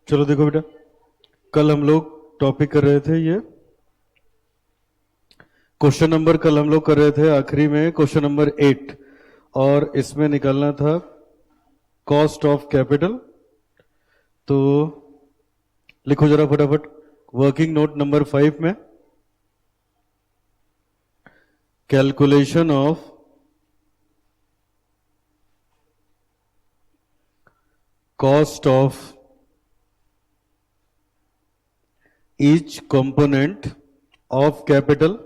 चलो देखो बेटा, कल हम लोग टॉपिक कर रहे थे ये क्वेश्चन नंबर, कल हम लोग कर रहे थे आखिरी में क्वेश्चन नंबर 8 और इसमें निकालना था कॉस्ट ऑफ कैपिटल। तो लिखो जरा फटाफट वर्किंग नोट नंबर 5 में calculation of cost of each component of capital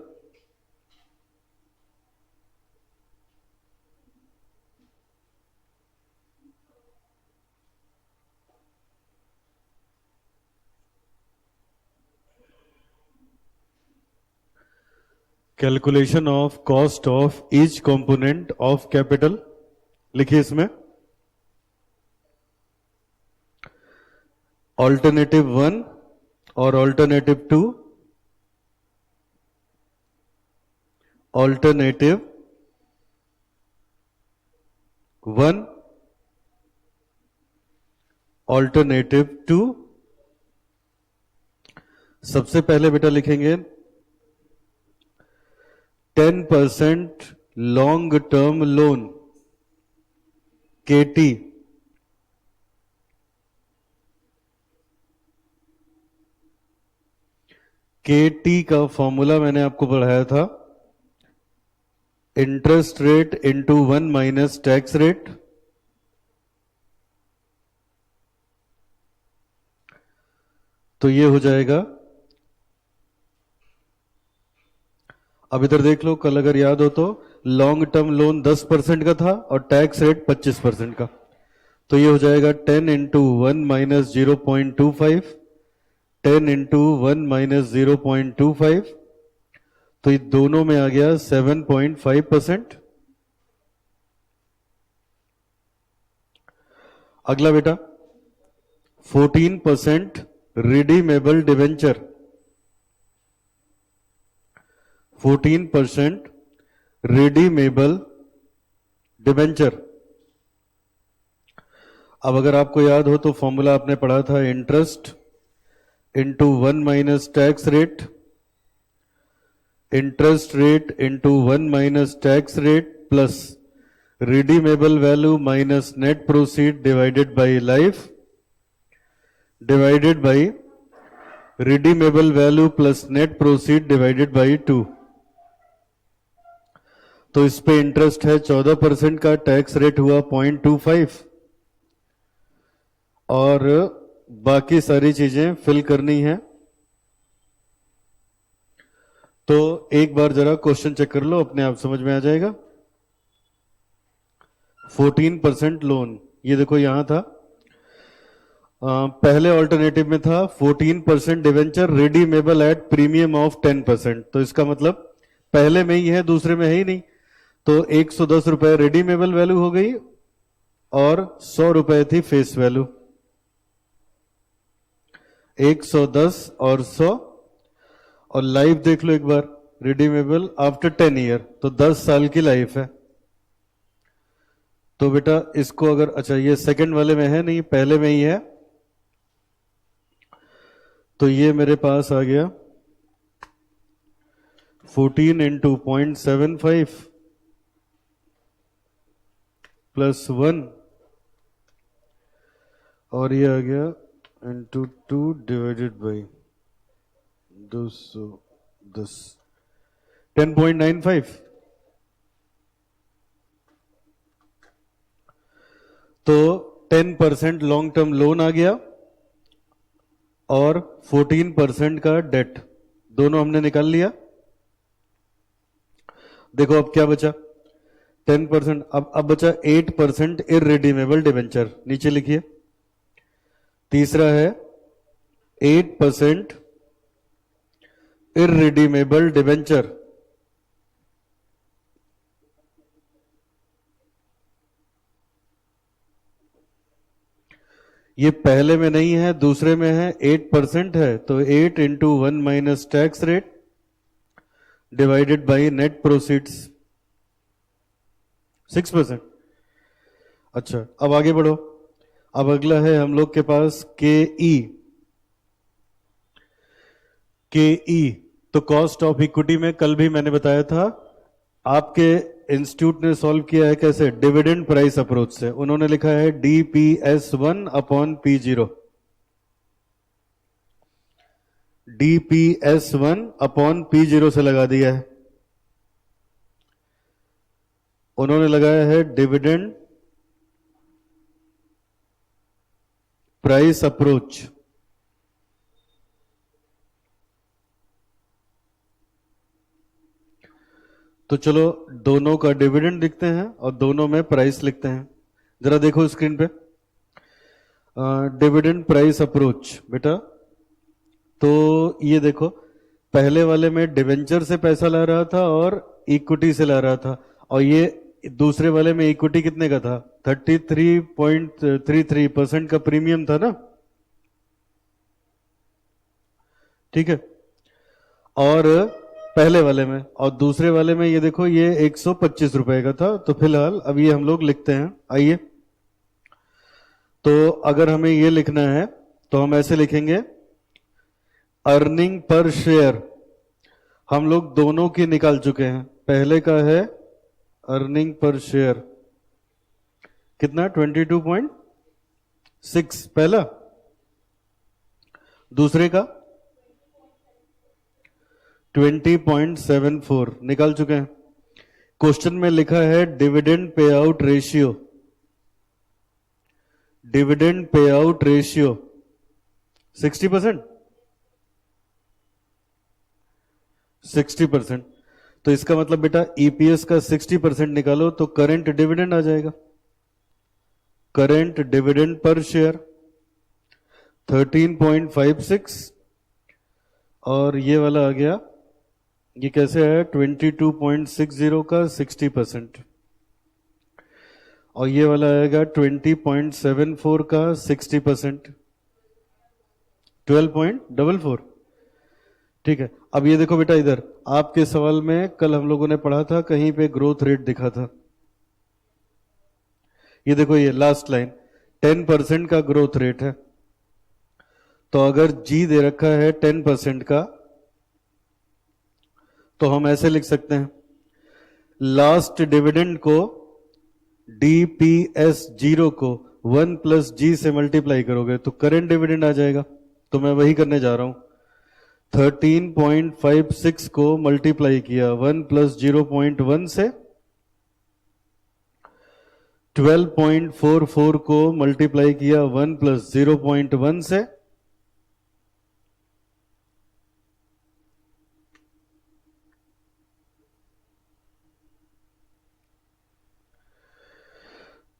calculation of cost of each component of capital. लिखिए इसमें ऑल्टरनेटिव 1 और ऑल्टरनेटिव 2, ऑल्टरनेटिव 1, ऑल्टरनेटिव 2। सबसे पहले बेटा लिखेंगे 10% लॉन्ग टर्म लोन केटी केटी का फॉर्मूला मैंने आपको पढ़ाया था, interest rate into 1 minus tax rate. तो ये हो जाएगा, अब इधर देख लो, कल अगर याद हो तो लॉन्ग टर्म लोन 10% का था और टैक्स रेट 25% का। तो ये हो जाएगा 10 इंटू 1 माइनस 0.25, 10 इंटू 1 माइनस 0.25। तो ये दोनों में आ गया 7.5%। अगला बेटा 14% रिडीमेबल डिवेंचर, 14% रिडीमेबल डिवेंचर। अब अगर आपको याद हो तो फॉर्मूला आपने पढ़ा था, interest into 1 minus tax rate, interest rate into 1 minus tax rate plus redeemable value minus net proceed divided by life divided by redeemable value plus net proceed divided by 2। तो इस पे इंटरेस्ट है 14% का, tax rate हुआ 0.25 और बाकी सारी चीजें फिल करनी है। तो एक बार जरा क्वेश्चन चेक कर लो, अपने आप समझ में आ जाएगा। 14% लोन, ये देखो यहां था, पहले ऑल्टरनेटिव में था 14% debenture redeemable at premium of 10%। तो इसका मतलब पहले में ही है, दूसरे में है ही नहीं। तो 110 रुपए रिडीमेबल वैल्यू हो गई और 100 रुपए थी फेस वैल्यू। 110 और 100, और लाइफ देख लो एक बार, रिडीमेबल आफ्टर 10 ईयर, तो 10 साल की लाइफ है। तो बेटा इसको अगर, अच्छा ये सेकंड वाले में है नहीं, पहले में ही है, तो ये मेरे पास आ गया 14 इंटू 0.75 प्लस 1 और ये आ गया इंटू 2 डिवाइडेड बाई 210, 10.95। तो 10% लॉन्ग टर्म लोन आ गया और 14% का डेट, दोनों हमने निकाल लिया। देखो अब क्या बचा, 10%, अब बचा 8% इररिडीमेबल डिवेंचर, नीचे लिखिए। तीसरा है 8% इररिडीमेबल डिवेंचर। ये पहले में नहीं है, दूसरे में है, 8% है, तो 8 into 1 minus tax rate divided by net proceeds 6%। अच्छा अब आगे बढ़ो, अब अगला है हम लोग के पास के ई। के ई तो कॉस्ट ऑफ इक्विटी में कल भी मैंने बताया था, आपके इंस्टीट्यूट ने सॉल्व किया है कैसे, डिविडेंड प्राइस अप्रोच से। उन्होंने लिखा है DPS1 upon P0, DPS1 upon P0 से लगा दिया है। उन्होंने लगाया है डिविडेंड प्राइस अप्रोच। तो चलो दोनों का डिविडेंड लिखते हैं और दोनों में प्राइस लिखते हैं। जरा देखो स्क्रीन पे, डिविडेंड प्राइस अप्रोच बेटा। तो ये देखो, पहले वाले में डिवेंचर से पैसा ला रहा था और इक्विटी से ला रहा था, और ये दूसरे वाले में इक्विटी कितने का था, 33.33% का प्रीमियम था ना, ठीक है। और पहले वाले में और दूसरे वाले में ये देखो, ये 125 रुपए का था। तो फिलहाल अब ये हम लोग लिखते हैं, आइए। तो अगर हमें ये लिखना है तो हम ऐसे लिखेंगे, अर्निंग पर शेयर हम लोग दोनों की निकाल चुके हैं। पहले का है अर्निंग पर शेयर कितना, 22.6 पहला, दूसरे का 20.74 निकाल चुके हैं। क्वेश्चन में लिखा है dividend pay out ratio, dividend pay out ratio 60%, 60%। तो इसका मतलब बेटा ईपीएस का 60% निकालो तो करंट डिविडेंड आ जाएगा। करंट डिविडेंड पर शेयर 13.56, और ये वाला आ गया, ये कैसे है, 22.60 का 60%, और ये वाला आएगा 20.74 का 60%, 12.44। ठीक है। अब ये देखो बेटा, इधर आपके सवाल में कल हम लोगों ने पढ़ा था, कहीं पे ग्रोथ रेट दिखा था। ये देखो, ये लास्ट लाइन 10% का ग्रोथ रेट है। तो अगर जी दे रखा है 10% का, तो हम ऐसे लिख सकते हैं, लास्ट डिविडेंड को DPS0 को 1 प्लस जी से मल्टीप्लाई करोगे तो करेंट डिविडेंड आ जाएगा। तो मैं वही करने जा रहा हूं, 13.56 को मल्टीप्लाई किया 1 प्लस 0.1 से, 12.44 को मल्टीप्लाई किया 1 प्लस 0.1 से,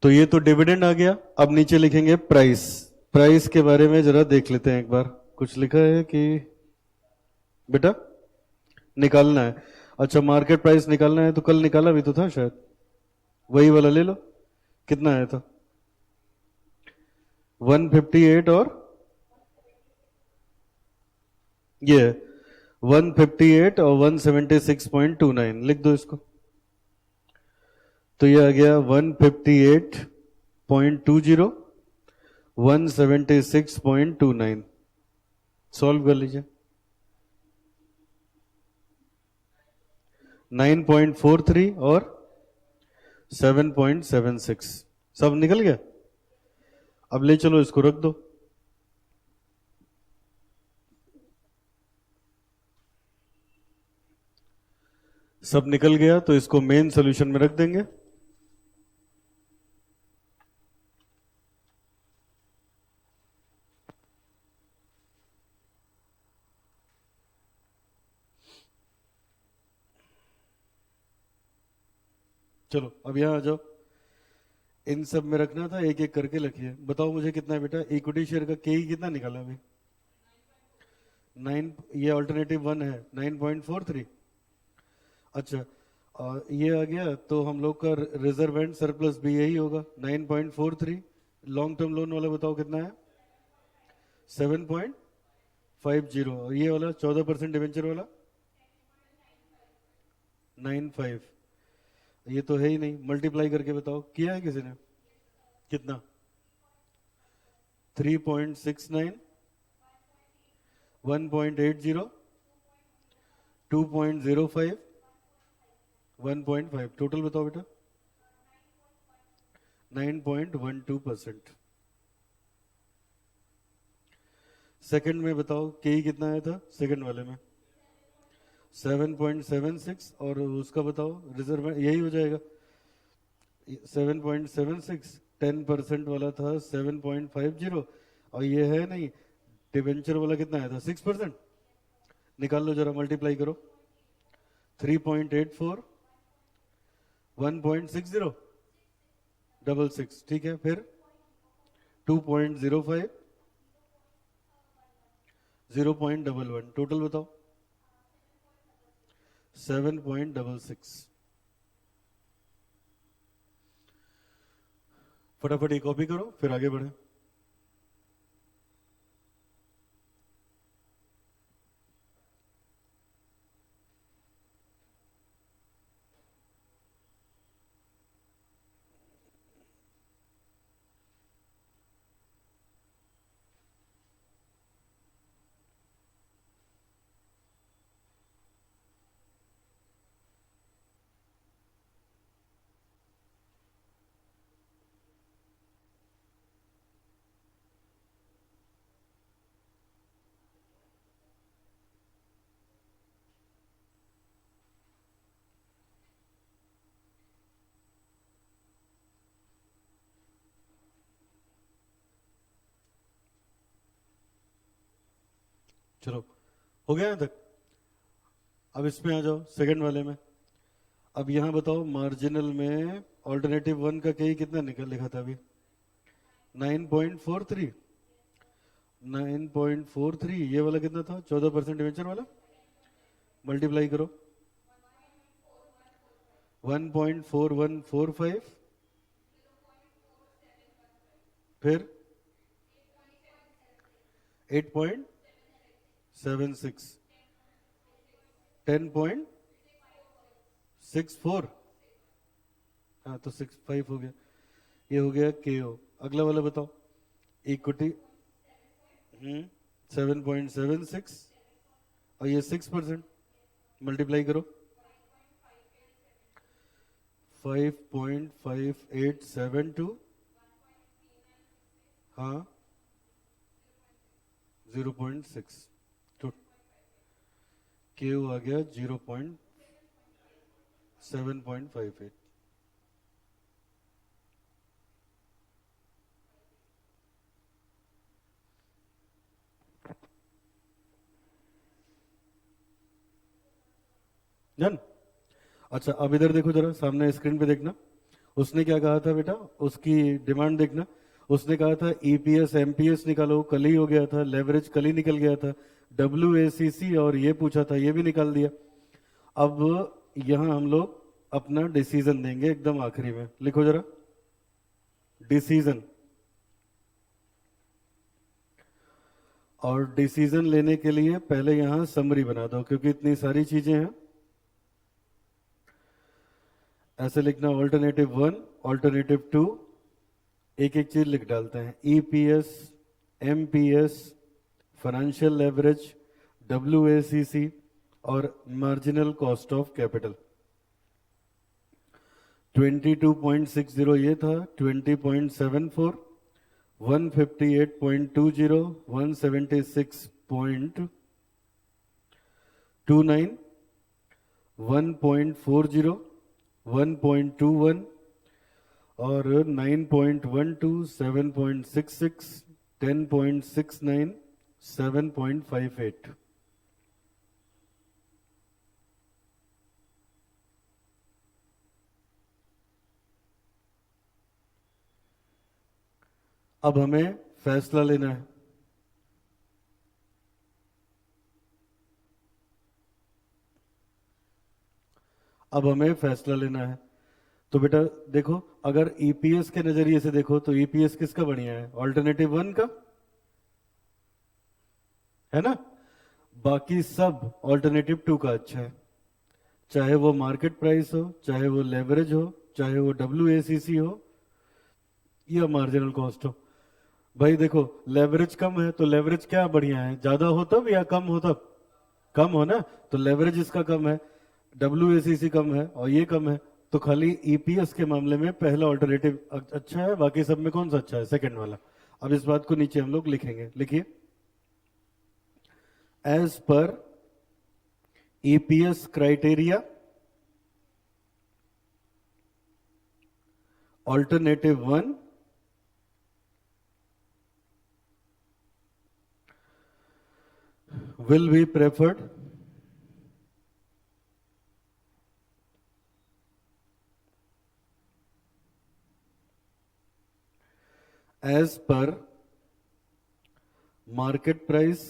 तो ये तो डिविडेंड आ गया। अब नीचे लिखेंगे प्राइस। प्राइस के बारे में जरा देख लेते हैं एक बार, कुछ लिखा है कि बेटा निकालना है। अच्छा, मार्केट प्राइस निकालना है, तो कल निकाला भी तो था शायद, वही वाला ले लो। कितना आया था, 158, और ये 158 और 176.29 लिख दो इसको। तो ये आ गया 158.20, 176.29। सॉल्व कर लीजिए। 9.43 और 7.76 सब निकल गया। अब ले चलो इसको रख दो। सब निकल गया तो इसको मेन सॉल्यूशन में रख देंगे। चलो अब यहां आ जाओ, इन सब में रखना था, एक एक करके लिखिए। बताओ मुझे कितना है बेटा, इक्विटी शेयर का के कितना निकाला अभी, 9, ये ऑल्टरनेटिव 1 है 9.43। अच्छा, ये आ गया तो हम लोग का रिजर्व एंड सरप्लस भी यही होगा 9.43। लॉन्ग टर्म लोन वाला बताओ कितना है, 7.50, और ये वाला 14% डिवेंचर वाला 95। ये तो है ही नहीं, मल्टीप्लाई करके बताओ, किया है किसी ने, कितना, 3.69, 1.80, 2.05, 1.5, टोटल बताओ बेटा। 9.12%। सेकंड में बताओ के कितना आया था सेकंड वाले में? 7.76, और उसका बताओ रिजर्व, यही हो जाएगा 7.76, 10% वाला था 7.50, और ये है नहीं, डिवेंचर वाला कितना आया था 6%। निकाल लो जरा, मल्टीप्लाई करो। 3.84, 1.60, 66, ठीक है। फिर 2.05, 0.11, टोटल बताओ 7.66। फटाफट ये कॉपी करो, फिर आगे बढ़े। चलो, हो गया यहाँ तक। अब इसमें आ जाओ सेकंड वाले में। अब यहां बताओ मार्जिनल में ऑल्टरनेटिव 1 का कई कितना निकल लिखा था अभी? 9.43। 9.43, ये वाला कितना था 14% डिवेंचर वाला? मल्टीप्लाई करो 1.4145, फिर 8.76, 10.64, हाँ तो 65 हो गया। ये हो गया केओ। अगला वाला बताओ, इक्विटी 7.76, और ये 6%, मल्टीप्लाई करो 5.5872, हाँ 0.6, तो केओ आ गया 0.758। डन। अच्छा, अब इधर देखो जरा, सामने स्क्रीन पे देखना। उसने क्या कहा था बेटा, उसकी डिमांड देखना। उसने कहा था ईपीएस एमपीएस निकालो, कल ही हो गया था। लेवरेज कल ही निकल गया था। डब्ल्यूएसीसी और ये पूछा था, ये भी निकाल दिया। अब यहां हम लोग अपना डिसीजन देंगे एकदम आखिरी में। लिखो जरा डिसीजन। और डिसीजन लेने के लिए पहले यहां समरी बना दो, क्योंकि इतनी सारी चीजें हैं। ऐसे लिखना ऑल्टरनेटिव 1, ऑल्टरनेटिव 2, एक एक चीज लिख डालते हैं। ईपीएस, एमपीएस, फाइनेंशियल लेवरेज, डब्ल्यूएसीसी और मार्जिनल कॉस्ट ऑफ कैपिटल। 22.60 ये था, 20.74, 158.20, 176.29, 1.40, 1.21 और 9.12, 7.66, 10.69, 7.58। अब हमें फैसला लेना है। अब हमें फैसला लेना है। तो बेटा देखो, अगर ईपीएस के नजरिए से देखो तो ईपीएस किसका बढ़िया है? ऑल्टरनेटिव 1 का, है ना। बाकी सब ऑल्टरनेटिव 2 का अच्छा है। चाहे वो मार्केट प्राइस हो, चाहे वो लेवरेज हो, चाहे वो डब्ल्यूएसीसी हो या मार्जिनल कॉस्ट हो। भाई देखो, लेवरेज कम है तो लेवरेज क्या बढ़िया है, ज्यादा हो तब या कम हो तब? कम हो ना, तो लेवरेज इसका कम है, WACC कम है और ये कम है, तो खाली ईपीएस के मामले में पहला ऑल्टरनेटिव अच्छा है, बाकी सब में कौन सा अच्छा है? सेकंड वाला। अब इस बात को नीचे हम लोग लिखेंगे, लिखिए, as per EPS criteria alternative one will be preferred as per market price,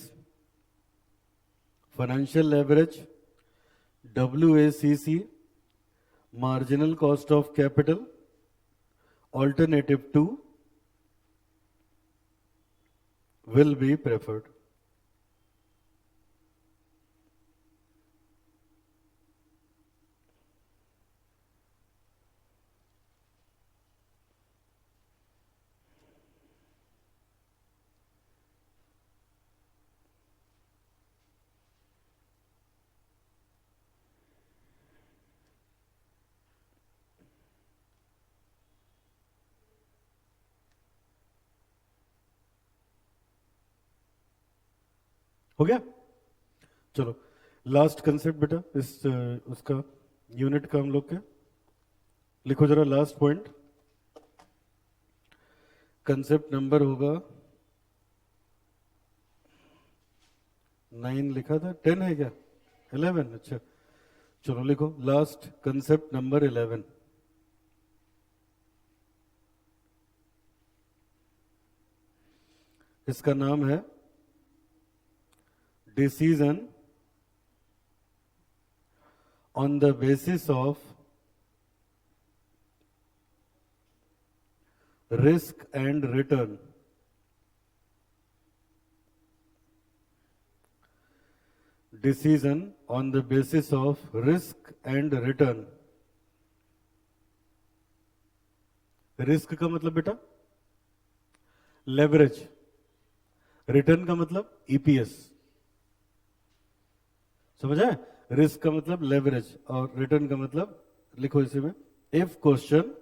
financial leverage, WACC, marginal cost of capital. Alternative 2 will be preferred. हो गया? चलो, लास्ट कंसेप्ट बेटा इस उसका यूनिट का हम लोग के, लिखो जरा लास्ट पॉइंट। कंसेप्ट नंबर होगा 9, लिखा था 10 है क्या? 11, अच्छा। चलो लिखो लास्ट कंसेप्ट नंबर 11। इसका नाम है decision on the basis of risk and return. Decision on the basis of risk and return. Risk का मतलब बेटा लेवरेज, रिटर्न का मतलब ईपीएस, समझ आए? रिस्क का मतलब लेवरेज और रिटर्न का मतलब, लिखो इसी में, if question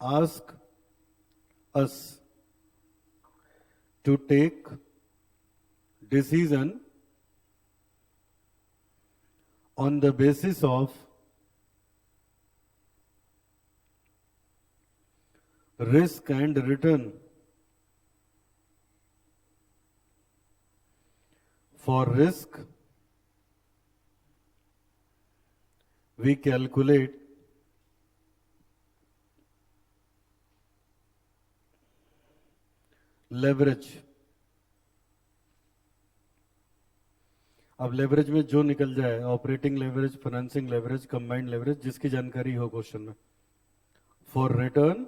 ask us to take decision on the basis of risk and return. For risk, we calculate leverage. अब लेवरेज में जो निकल जाए, operating leverage, financing leverage, combined leverage, जिसकी जानकारी हो क्वेश्चन में। For return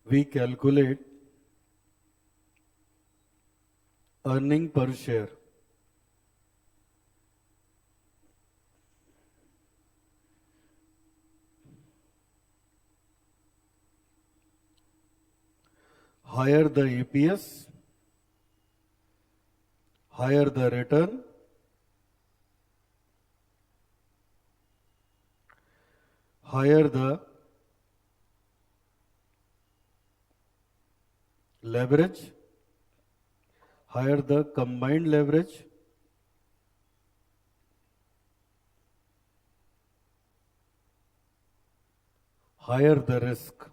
we calculate earning per share. Higher the EPS, higher the return, higher the leverage, higher the combined leverage, higher the risk.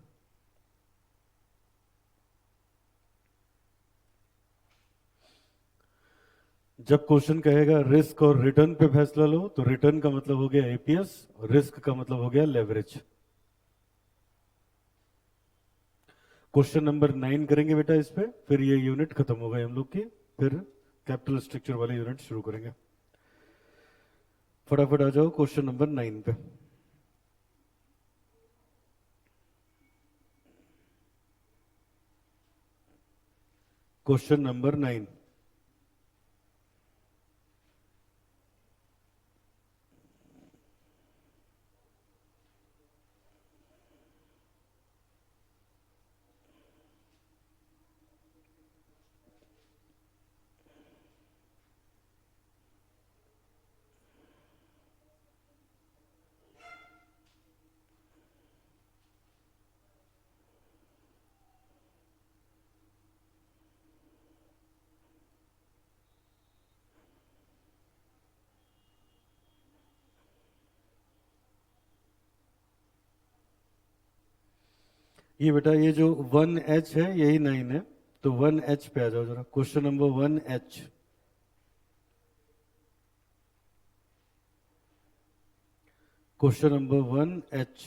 जब question कहेगा risk और return पे फैसला लो, तो रिटर्न का मतलब हो गया एपीएस और रिस्क का मतलब हो गया लेवरेज। क्वेश्चन नंबर 9 करेंगे बेटा इस पे, फिर ये यूनिट खत्म हो गई हम लोग की, फिर कैपिटल स्ट्रक्चर वाले यूनिट शुरू करेंगे। फटाफट आ जाओ क्वेश्चन नंबर 9 पे। क्वेश्चन नंबर 9, ये बेटा ये जो 1H है यही 9 है, तो 1H पे आ जाओ जरा, question number 1H। Question number 1H।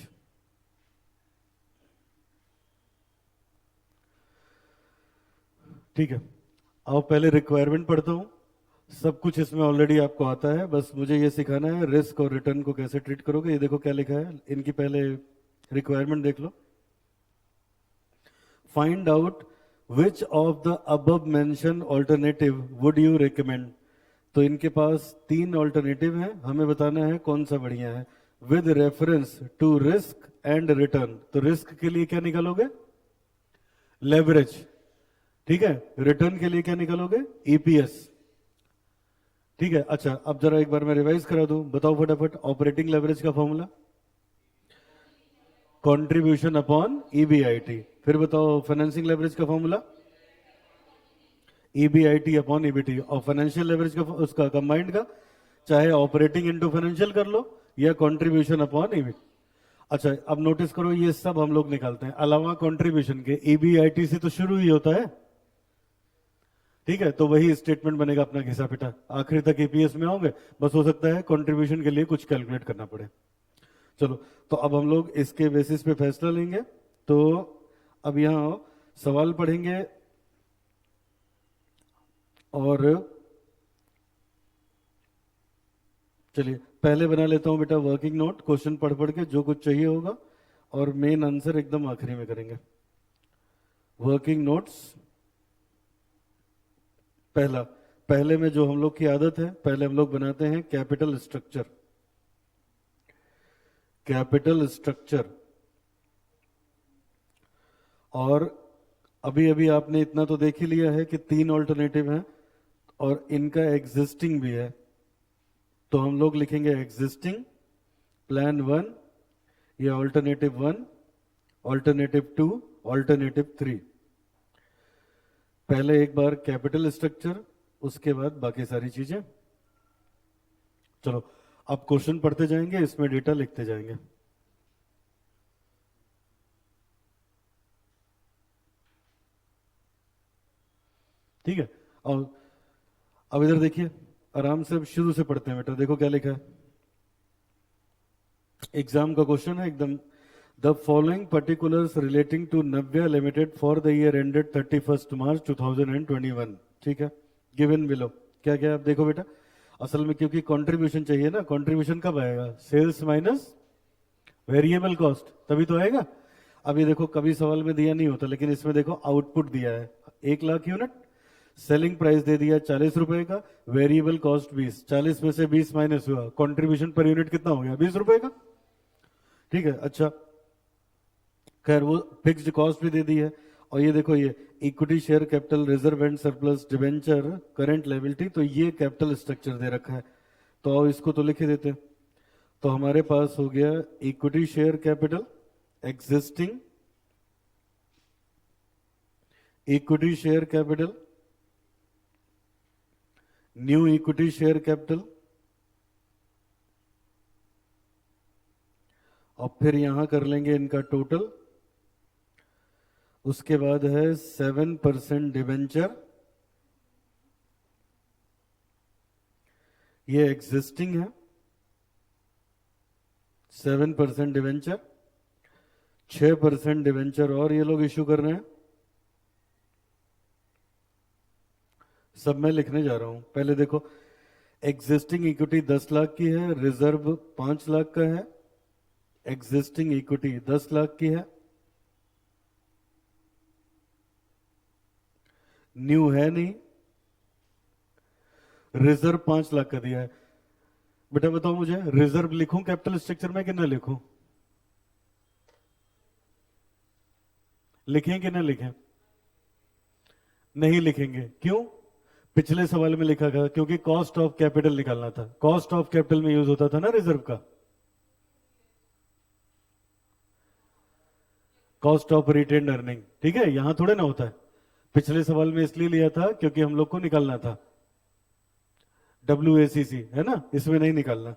ठीक है, आओ पहले रिक्वायरमेंट पढ़ता हूं। सब कुछ इसमें ऑलरेडी आपको आता है, बस मुझे ये सिखाना है रिस्क और रिटर्न को कैसे ट्रीट करोगे। ये देखो क्या लिखा है, इनकी पहले रिक्वायरमेंट देख लो। Find out which of the above mention alternative would you recommend. तो इनके पास 3 ऑल्टरनेटिव हैं, हमें बताना है कौन सा बढ़िया है with reference to risk and return. तो रिस्क के लिए क्या निकालोगे? लेवरेज। ठीक है, रिटर्न के लिए क्या निकालोगे? ईपीएस। ठीक है, अच्छा अब जरा एक बार मैं रिवाइज करा दूं, बताओ फटाफट। ऑपरेटिंग लेवरेज का फॉर्मूला कंट्रीब्यूशन अपॉन ईबीआईटी। फिर बताओ फाइनेंसिंग लेवरेज का फॉर्मूला ईबीआईटी अपॉन ईबीटी। और फाइनेंशियल लेवरेज का उसका कंबाइंड का चाहे ऑपरेटिंग इनटू फाइनेंशियल कर लो या कंट्रीब्यूशन अपॉन ईबीटी। अच्छा अब नोटिस करो, ये सब हम लोग निकालते हैं अलावा कंट्रीब्यूशन के। ईबीआईटी से तो शुरू ही होता है, ठीक है, तो वही स्टेटमेंट बनेगा अपना घिसा पिटा, आखिर तक ईपीएस में आओगे। बस हो सकता है कंट्रीब्यूशन के लिए कुछ कैलकुलेट करना पड़े। चलो, तो अब हम लोग इसके बेसिस पे फैसला लेंगे। तो अब यहां सवाल पढ़ेंगे और चलिए पहले बना लेता हूं बेटा वर्किंग नोट, क्वेश्चन पढ़ पढ़ के जो कुछ चाहिए होगा, और मेन आंसर एकदम आखिरी में करेंगे। वर्किंग नोट्स पहला, पहले में जो हम लोग की आदत है, पहले हम लोग बनाते हैं कैपिटल स्ट्रक्चर। कैपिटल स्ट्रक्चर, और अभी अभी आपने इतना तो देख ही लिया है कि 3 ऑल्टरनेटिव हैं और इनका एग्जिस्टिंग भी है। तो हम लोग लिखेंगे एग्जिस्टिंग, प्लान 1, या ऑल्टरनेटिव 1, ऑल्टरनेटिव 2, ऑल्टरनेटिव 3। पहले एक बार कैपिटल स्ट्रक्चर, उसके बाद बाकी सारी चीजें। चलो अब क्वेश्चन पढ़ते जाएंगे, इसमें डेटा लिखते जाएंगे। ठीक है, और अब इधर देखिए, आराम से शुरू से पढ़ते हैं बेटा। देखो क्या लिखा है, एग्जाम का क्वेश्चन है एकदम। The following particulars relating to Navya limited for the year ended 31 March 2021। ठीक है, गिवन बिलो। क्या क्या आप देखो बेटा, असल में क्योंकि कंट्रीब्यूशन चाहिए ना, कंट्रीब्यूशन कब आएगा? सेल्स माइनस वेरिएबल कॉस्ट, तभी तो आएगा। अब ये देखो कभी सवाल में दिया नहीं होता, लेकिन इसमें देखो आउटपुट दिया है 1 लाख यूनिट, सेलिंग प्राइस दे दिया 40 रुपए का, वेरिएबल कॉस्ट 20, 40 में से 20 माइनस हुआ, कंट्रीब्यूशन पर यूनिट कितना हो गया? 20 रुपए का। ठीक है, अच्छा खैर वो फिक्स्ड कॉस्ट भी दे दी है। और ये देखो, ये equity share capital reserve and surplus debenture current liability, तो ये कैपिटल स्ट्रक्चर दे रखा है। तो इसको तो लिख ही देते हैं। तो हमारे पास हो गया equity share capital existing, equity share capital, new equity share capital, और फिर यहां कर लेंगे इनका टोटल। उसके बाद है 7% डिवेंचर, ये एग्जिस्टिंग है 7% डिवेंचर, 6% डिवेंचर और ये लोग इश्यू कर रहे हैं। सब मैं लिखने जा रहा हूं, पहले देखो एग्जिस्टिंग इक्विटी 10 लाख की है, रिजर्व 5 लाख का है, एग्जिस्टिंग इक्विटी 10 लाख की है, न्यू है नहीं, रिजर्व 5 लाख का दिया है। बेटा बताओ मुझे, रिजर्व लिखूं कैपिटल स्ट्रक्चर में कि ना लिखूं? लिखें कि ना लिखें? नहीं लिखेंगे, क्यों? पिछले सवाल में लिखा था क्योंकि कॉस्ट ऑफ कैपिटल निकालना था, कॉस्ट ऑफ कैपिटल में यूज होता था ना रिजर्व का, कॉस्ट ऑफ रिटेन अर्निंग। ठीक है, यहां थोड़े ना होता है। पिछले सवाल में इसलिए लिया था क्योंकि हम लोग को निकालना था WACC, है ना, इसमें नहीं निकालना।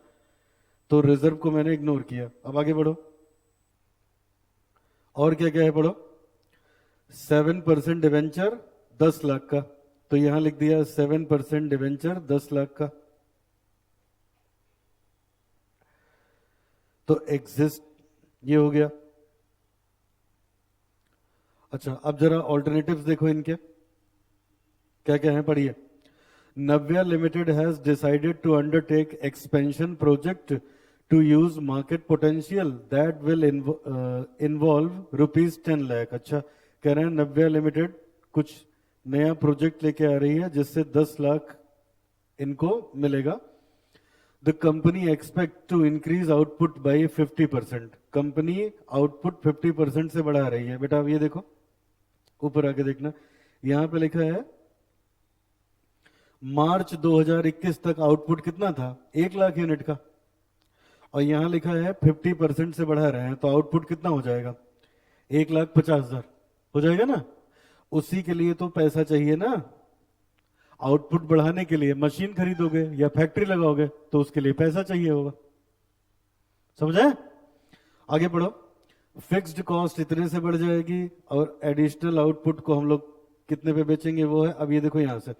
तो रिजर्व को मैंने इग्नोर किया। अब आगे बढ़ो, और क्या क्या है पढ़ो, 7% डिवेंचर 10 लाख का, तो यहां लिख दिया 7% डिवेंचर 10 लाख का। तो एग्जिस्ट ये हो गया। अच्छा अब जरा ऑल्टरनेटिव्स देखो इनके क्या क्या है, पढ़िए। Navya Limited has decided to undertake expansion project to use market potential that will involve rupees 10 lakh। अच्छा कह रहे हैं नव्या लिमिटेड कुछ नया प्रोजेक्ट लेके आ रही है जिससे 10 लाख इनको मिलेगा। The company expect to increase output by 50%। Company output 50% से बढ़ा रही है। बेटा अब ये देखो ऊपर आके देखना, यहां पे लिखा है मार्च 2021 तक आउटपुट कितना था, 1 लाख यूनिट का, और यहां लिखा है 50% से बढ़ा रहे हैं, तो आउटपुट कितना हो जाएगा, 1,50,000 हो जाएगा ना। उसी के लिए तो पैसा चाहिए ना, आउटपुट बढ़ाने के लिए मशीन खरीदोगे या फैक्ट्री लगाओगे तो उसके लिए पैसा चाहिए होगा, समझे। आगे बढ़ो, फिक्स्ड कॉस्ट इतने से बढ़ जाएगी और एडिशनल आउटपुट को हम लोग कितने पे बेचेंगे वो है। अब ये देखो यहां से,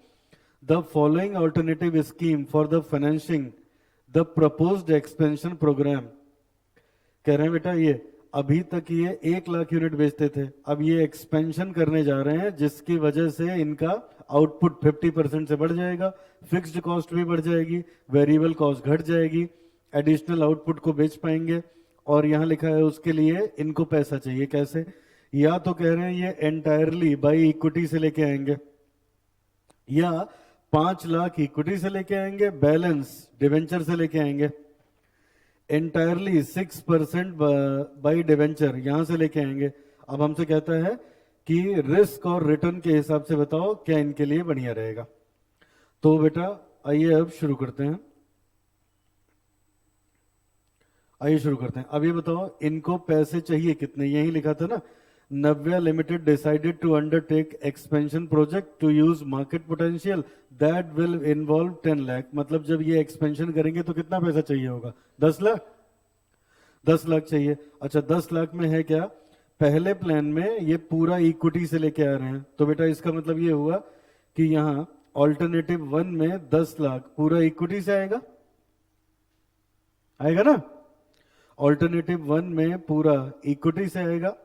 the following alternative scheme for the financing the proposed expansion programme. कह रहे हैं बेटा ये अभी तक ये 1 लाख यूनिट बेचते थे, अब ये एक्सपेंशन करने जा रहे हैं जिसकी वजह से इनका आउटपुट 50% से बढ़ जाएगा, फिक्स्ड कॉस्ट भी बढ़ जाएगी, वेरिएबल कॉस्ट घट जाएगी, एडिशनल आउटपुट को बेच पाएंगे। और यहां लिखा है उसके लिए इनको पैसा चाहिए। कैसे, या तो कह रहे हैं ये एंटायरली बाई इक्विटी से लेके आएंगे, या 5 लाख इक्विटी से लेके आएंगे, बैलेंस डिवेंचर से लेके आएंगे। एंटायरली 6% बाई डिवेंचर यहां से लेके आएंगे। अब हमसे कहता है कि रिस्क और रिटर्न के हिसाब से बताओ क्या इनके लिए बढ़िया रहेगा। तो बेटा आइए अब शुरू करते हैं, आइए शुरू करते हैं। अब ये बताओ इनको पैसे चाहिए कितने, यही लिखा था ना, Navya limited decided to undertake expansion project to use market potential that will involve 10 lakh. मतलब जब ये एक्सपेंशन करेंगे तो कितना पैसा चाहिए होगा, 10 लाख, 10 लाख चाहिए। अच्छा 10 लाख में है क्या, पहले प्लान में ये पूरा इक्विटी से लेके आ रहे हैं, तो बेटा इसका मतलब ये हुआ कि यहां ऑल्टरनेटिव 1 में 10 लाख पूरा इक्विटी से आएगा, आएगा ना। ऑल्टरनेटिव 1 में पूरा इक्विटी से आएगा।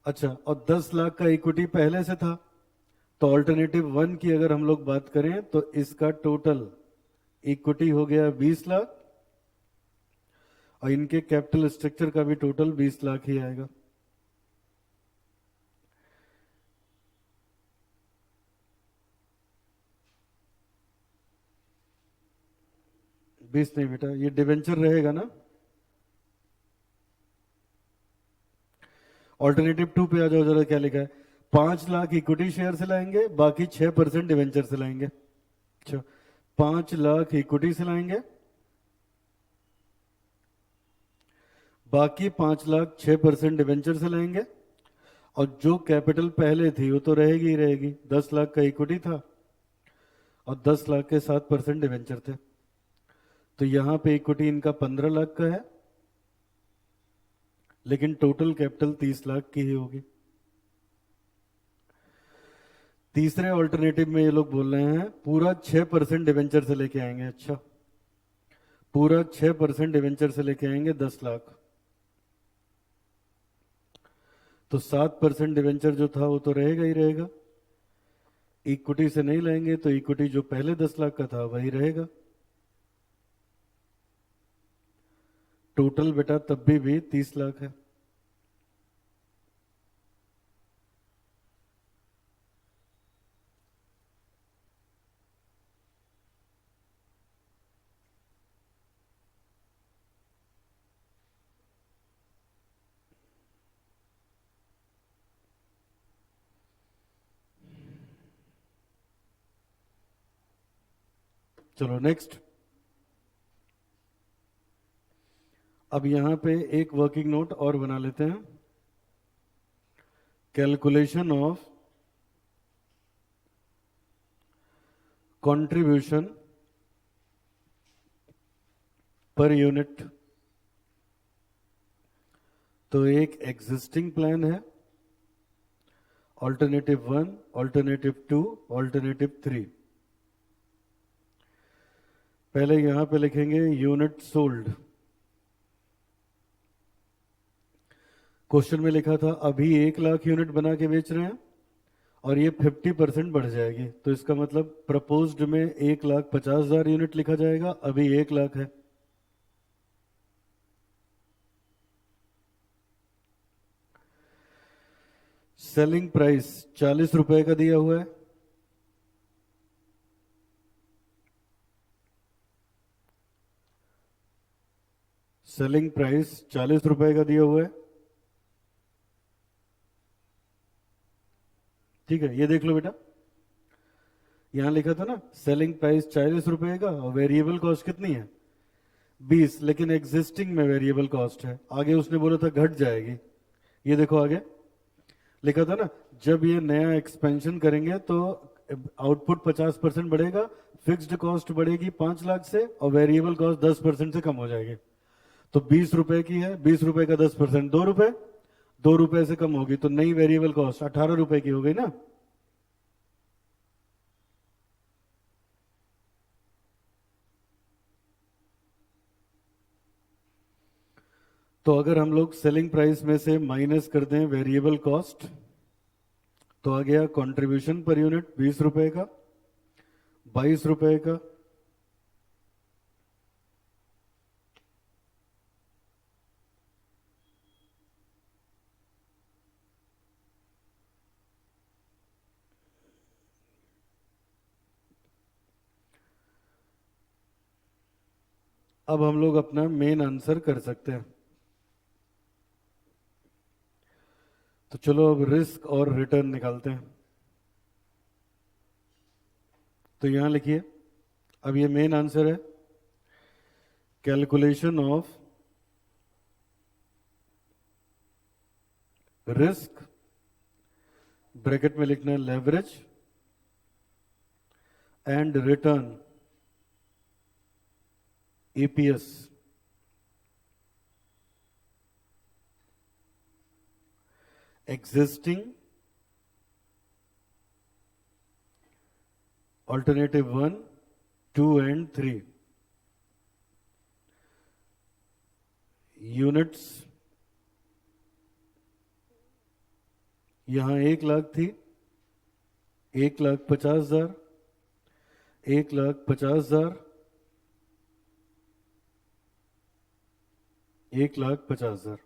अच्छा और 10 लाख का इक्विटी पहले से था, तो ऑल्टरनेटिव 1 की अगर हम लोग बात करें तो इसका टोटल इक्विटी हो गया 20 लाख, और इनके कैपिटल स्ट्रक्चर का भी टोटल 20 लाख ही आएगा। बीस नहीं बेटा, ये डिवेंचर रहेगा ना। ऑल्टरनेटिव 2 पे आ जाओ जरा, क्या लिखा है, 5 लाख इक्विटी शेयर से लाएंगे, बाकी 6% डिवेंचर से लाएंगे। अच्छा 5 लाख इक्विटी से लाएंगे, बाकी 5 लाख 6% डिवेंचर से लाएंगे, और जो कैपिटल पहले थी वो तो रहेगी ही रहेगी, 10 लाख का इक्विटी था और 10 लाख के 7% डिवेंचर थे, तो यहां पे इक्विटी इनका 15 लाख का है, लेकिन टोटल कैपिटल 30 लाख की ही होगी। तीसरे ऑल्टरनेटिव में ये लोग बोल रहे हैं पूरा 6% डिवेंचर से लेके आएंगे। अच्छा पूरा 6% डिवेंचर से लेके आएंगे 10 लाख, तो 7% डिवेंचर जो था वो तो रहेगा ही रहेगा, इक्विटी से नहीं लाएंगे तो इक्विटी जो पहले 10 लाख का था वही रहेगा। टोटल बेटा तब भी 30 लाख है। चलो नेक्स्ट, अब यहां पे एक वर्किंग नोट और बना लेते हैं, calculation of contribution per unit तो एक एग्जिस्टिंग प्लान है, ऑल्टरनेटिव 1, ऑल्टरनेटिव 2, ऑल्टरनेटिव 3। पहले यहां पे लिखेंगे यूनिट सोल्ड। क्वेश्चन में लिखा था अभी 1 लाख यूनिट बना के बेच रहे हैं और ये 50% बढ़ जाएगी, तो इसका मतलब प्रपोज्ड में 1,50,000 यूनिट लिखा जाएगा, अभी 1 लाख है। सेलिंग प्राइस 40 रुपए का दिया हुआ है। सेलिंग प्राइस 40 रुपए का दिया हुआ है, ठीक है। ये देख लो बेटा, यहां लिखा था ना सेलिंग प्राइस 40 रुपए का और वेरिएबल कॉस्ट कितनी है 20, लेकिन एग्जिस्टिंग में वेरिएबल कॉस्ट है, आगे उसने बोला था घट जाएगी। ये देखो आगे लिखा था ना, जब ये नया एक्सपेंशन करेंगे तो आउटपुट 50% बढ़ेगा, फिक्स्ड कॉस्ट बढ़ेगी 5 लाख से और वेरिएबल कॉस्ट 10% से कम हो जाएगी। तो 20 रुपए की है, 20 रुपए का 10% 2 रुपए, 2 रुपए से कम होगी तो नई वेरिएबल कॉस्ट 18 रुपए की हो गई ना। तो अगर हम लोग सेलिंग प्राइस में से माइनस कर दें वेरिएबल कॉस्ट, तो आ गया कंट्रीब्यूशन पर यूनिट 20 रुपए का, 22 रुपए का, अब हम लोग अपना मेन आंसर कर सकते हैं। तो चलो अब रिस्क और रिटर्न निकालते हैं। तो यहां लिखिए, अब ये मेन आंसर है, कैलकुलेशन ऑफ रिस्क, ब्रैकेट में लिखना है leverage, and return EPS. Existing, alternative 1, 2 and 3, units यहां 1 लाख थी, 1,50,000, 1,50,000, 1,50,000।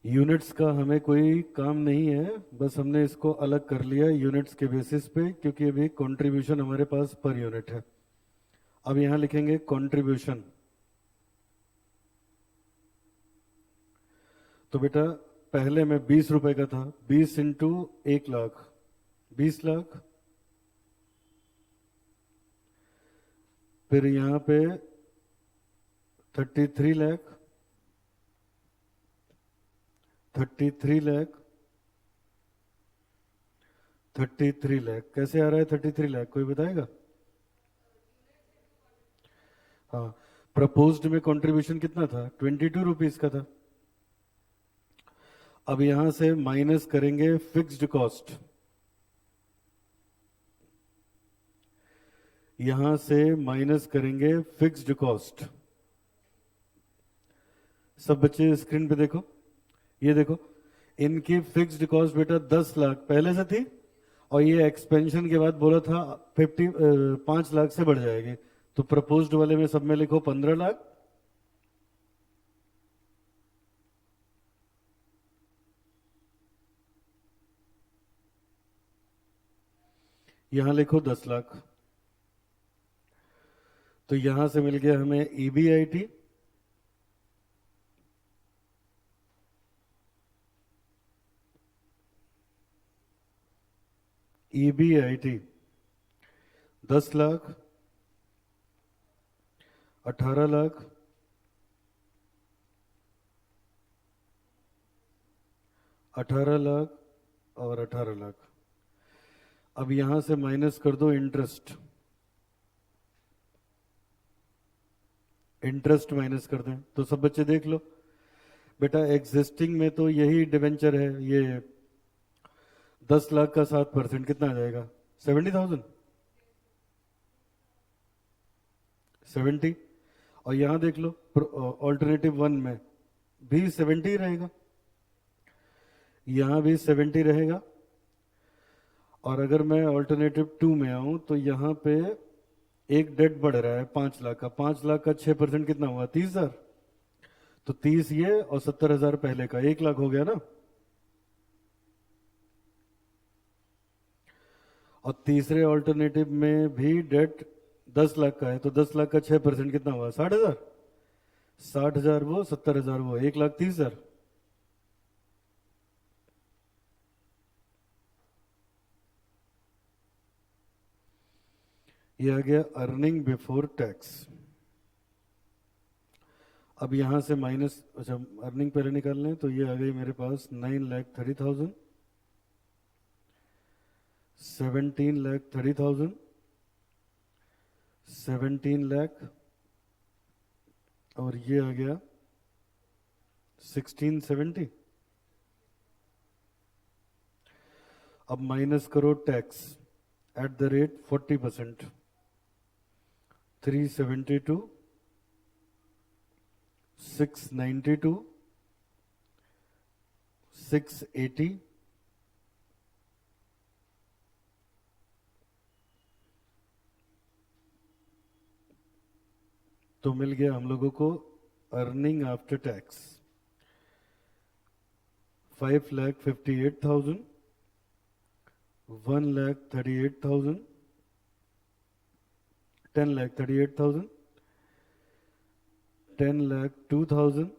यूनिट्स का हमें कोई काम नहीं है, बस हमने इसको अलग कर लिया यूनिट्स के बेसिस पे, क्योंकि अभी कंट्रीब्यूशन हमारे पास पर यूनिट है। अब यहां लिखेंगे कंट्रीब्यूशन। तो बेटा पहले में 20 रुपए का था, 20 इंटू 1 लाख 20 लाख, फिर यहां पे 33 लाख, 33 लाख, 33 लाख। कैसे आ रहा है 33 लाख, कोई बताएगा? हाँ, प्रपोज्ड में कंट्रीब्यूशन कितना था, 22 रुपीज का था। अब यहां से माइनस करेंगे फिक्स्ड कॉस्ट, यहां से माइनस करेंगे फिक्स्ड कॉस्ट। सब बच्चे स्क्रीन पे देखो, ये देखो, इनकी फिक्स्ड कॉस्ट बेटा 10 लाख पहले से थी और ये एक्सपेंशन के बाद बोला था 5 लाख से बढ़ जाएगी। तो प्रपोज्ड वाले में सब में लिखो 15 लाख, यहां लिखो 10 लाख। तो यहां से मिल गया हमें ईबीआईटी, ईबीआईटी 10 लाख, 18 लाख, 18 लाख और 18 लाख। अब यहां से माइनस कर दो इंटरेस्ट, इंटरेस्ट माइनस कर दें तो सब बच्चे देख लो बेटा, एग्जिस्टिंग में तो यही डिवेंचर है, ये 10 लाख का 7% कितना आ जाएगा? 70,000, 70। और यहां देख लो ऑल्टरनेटिव 1 में भी 70 रहेगा, यहां भी 70 रहेगा। और अगर मैं ऑल्टरनेटिव 2 में आऊं तो यहां पे एक डेट बढ़ रहा है 5 लाख का, 5 लाख का 6% कितना हुआ? 30,000। तो 30 ये और 70,000 पहले का, 1 लाख हो गया ना। और तीसरे ऑल्टरनेटिव में भी डेट 10 लाख का है, तो 10 लाख का 6% कितना हुआ? 60,000। 60,000 वो, 70,000 वो, 1,30,000। ये आ गया अर्निंग बिफोर टैक्स। अब यहां से माइनस, अच्छा अर्निंग पहले निकाल लें, तो ये आ गई मेरे पास 9,30,000, 17,30,000, 17 लाख, और ये आ गया 1670। अब माइनस करो टैक्स एट द रेट 40%, 372, 692, 680, तो मिल गया हम लोगों को अर्निंग आफ्टर टैक्स 5,58,000, 1,38,000, 10,38,000, 10,02,000,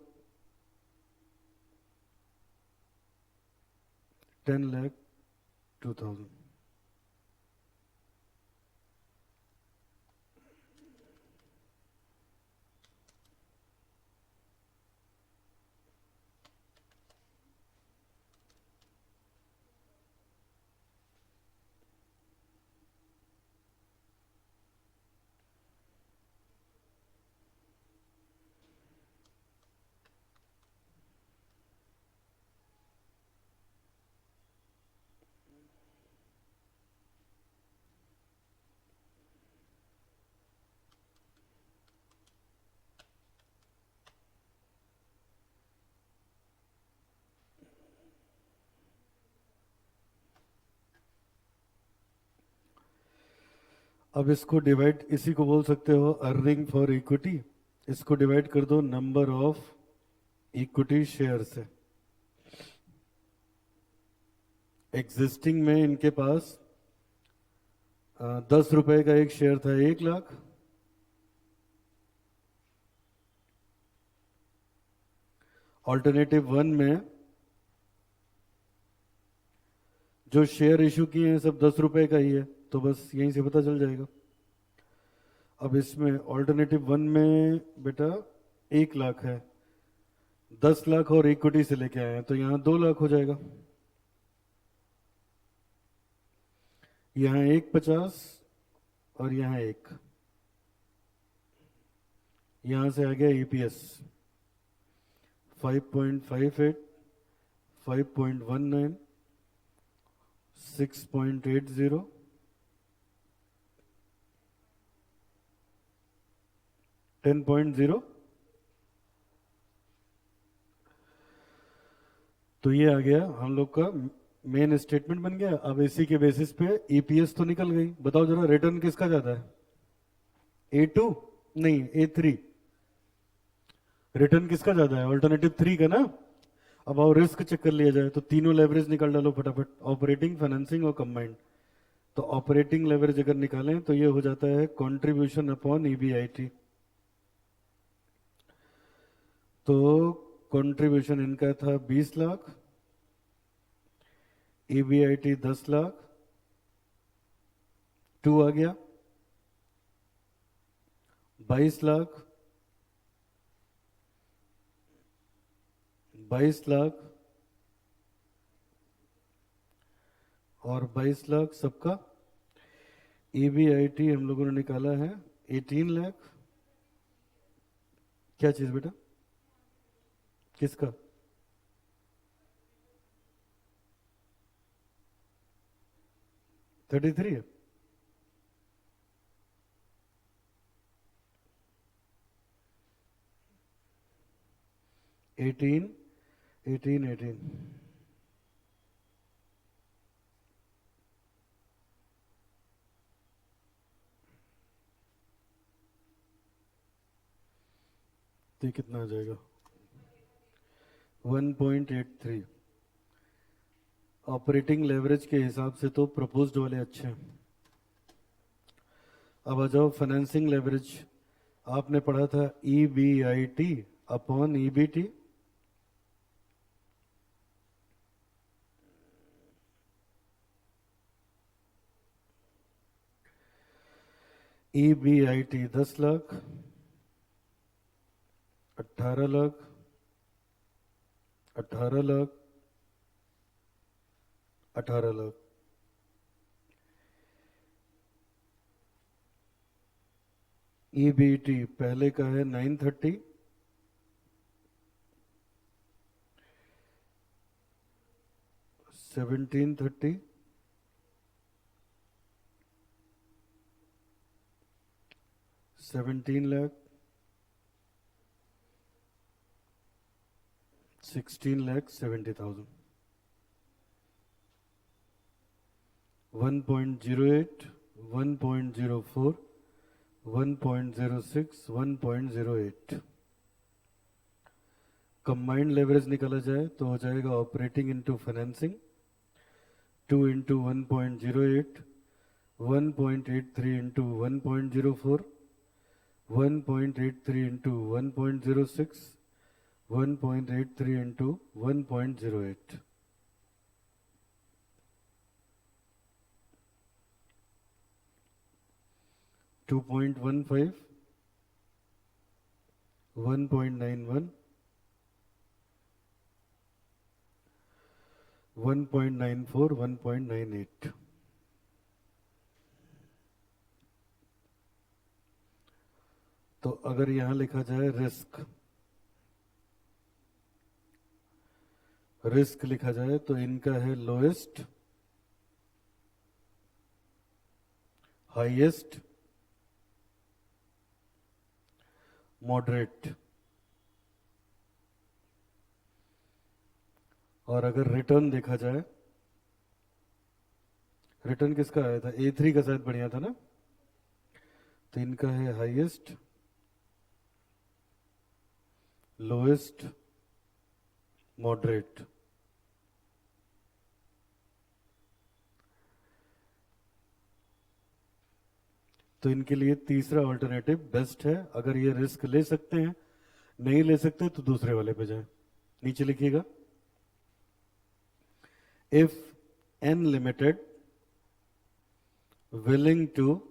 10,02,000। अब इसको डिवाइड, इसी को बोल सकते हो अर्निंग फॉर इक्विटी। इसको डिवाइड कर दो नंबर ऑफ इक्विटी शेयर से। एग्जिस्टिंग में इनके पास 10 रुपए का एक शेयर था, 1 लाख। ऑल्टरनेटिव 1 में जो शेयर इशू किए हैं सब 10 रुपए का ही है, तो बस यहीं से पता चल जाएगा। अब इसमें ऑल्टरनेटिव 1 में बेटा 1 लाख है, 10 लाख और इक्विटी से लेके आए हैं, तो यहां 2 लाख हो जाएगा। यहां 1,50 और यहां 1, यहां से आ गया ईपीएस 5.58, 5.19, 6.80, 10.0। तो ये आ गया हम लोग का मेन स्टेटमेंट बन गया। अब इसी के बेसिस पे ईपीएस तो निकल गई। बताओ जरा रिटर्न किसका ज्यादा है? A2 नहीं, A3। रिटर्न किसका ज्यादा है? ऑल्टरनेटिव 3 का ना। अब और रिस्क चेक कर लिया जाए तो तीनों लेवरेज निकाल डालो फटाफट, ऑपरेटिंग, फाइनेंसिंग और कंबाइंड। तो ऑपरेटिंग लेवरेज अगर निकालें तो ये हो जाता है कंट्रीब्यूशन अपॉन ईबीआईटी। तो कंट्रीब्यूशन इनका था 20 लाख, ईबीआईटी 10 लाख, 2 आ गया 22 लाख, 22 लाख और 22 लाख सबका। EBIT हम लोगों ने निकाला है 18 लाख। क्या चीज बेटा? किसका? थर्टी थ्री है। एटीन 18 तो ये कितना आ जाएगा? 1.83। ऑपरेटिंग लेवरेज के हिसाब से तो प्रपोज्ड वाले अच्छे हैं। अब आ जाओ फाइनेंसिंग लेवरेज। आपने पढ़ा था EBIT upon EBT। EBIT 10 lakh, 18 lakh, 18 lakh, 18 lakh. EBT पहले का है 930, 1730, 17 लाख, 16,70,000। 1.08, 1.04, 1.06, 1.08। कंबाइंड लेवरेज निकाला जाए तो हो जाएगा operating into financing 2 into 1.08, 1.83 into 1.04, 1.83 into 1.06, 1.83 into 1.08। 2.15, 1.91, 1.94, 1.98। तो अगर यहां लिखा जाए रिस्क, रिस्क लिखा जाए तो इनका है लोएस्ट, हाईएस्ट, मॉडरेट। और अगर रिटर्न देखा जाए, रिटर्न किसका आया था? A3 का शायद बढ़िया था ना। तो इनका है हाईएस्ट, लोएस्ट, मॉडरेट। तो इनके लिए तीसरा ऑल्टरनेटिव बेस्ट है। अगर ये रिस्क ले सकते हैं, नहीं ले सकते तो दूसरे वाले पे जाए। नीचे लिखिएगा, if N limited willing to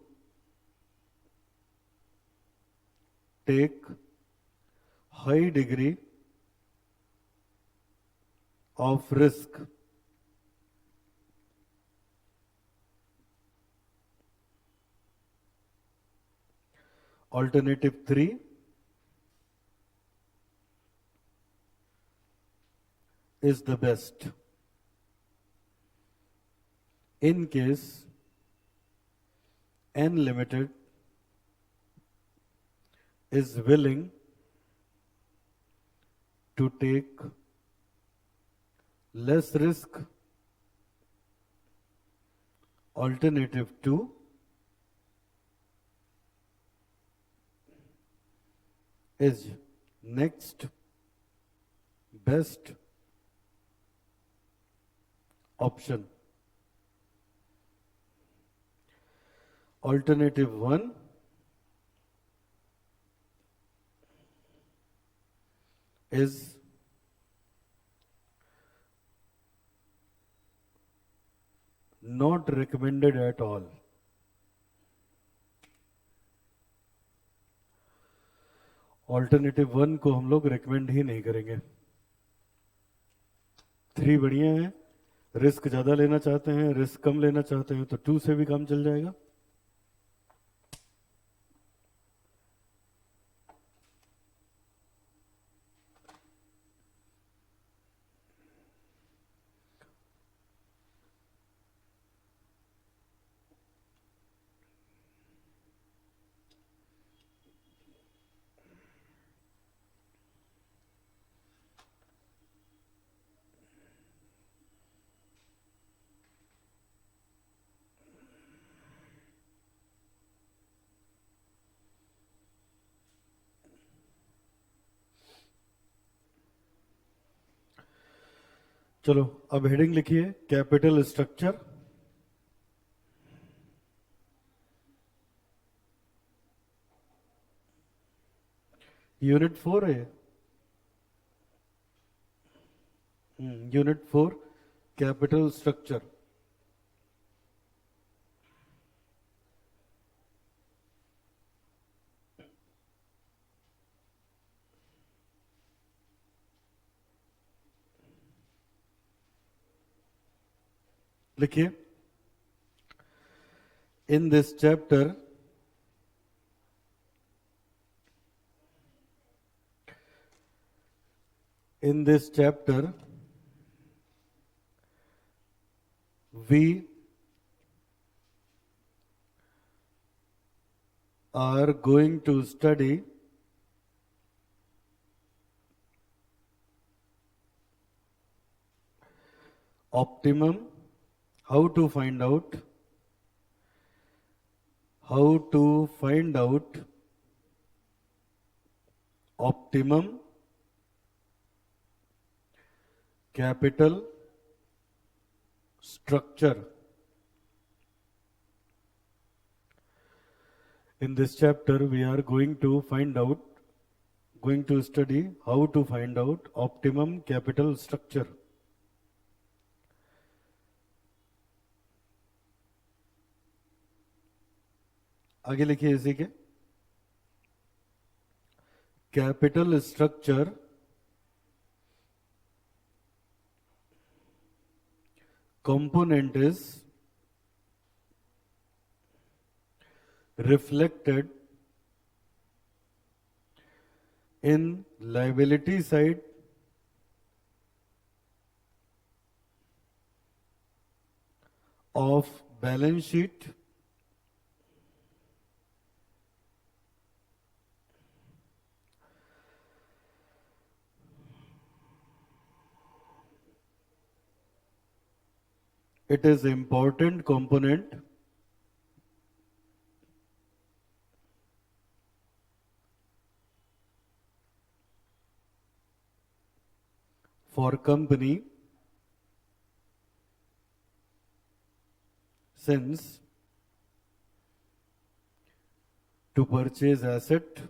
take high degree of risk, alternative 3 is the best. In case N limited is willing to take less risk, alternative 2 is next best option. Alternative 1 is not recommended at all. Alternative 1 को हम लोग recommend ही नहीं करेंगे। 3 बढ़िया है, risk ज्यादा लेना चाहते हैं, रिस्क कम लेना चाहते हैं तो 2 से भी काम चल जाएगा। चलो अब हेडिंग लिखिए कैपिटल स्ट्रक्चर। यूनिट 4 है। Unit 4 capital structure. लिखिए in this chapter we are going to study optimum, how to find out optimum capital structure. In this chapter we are going to study how to find out optimum capital structure. आगे लिखिए इसी के capital structure component is reflected in liability side of balance sheet it is important component for company since to purchase asset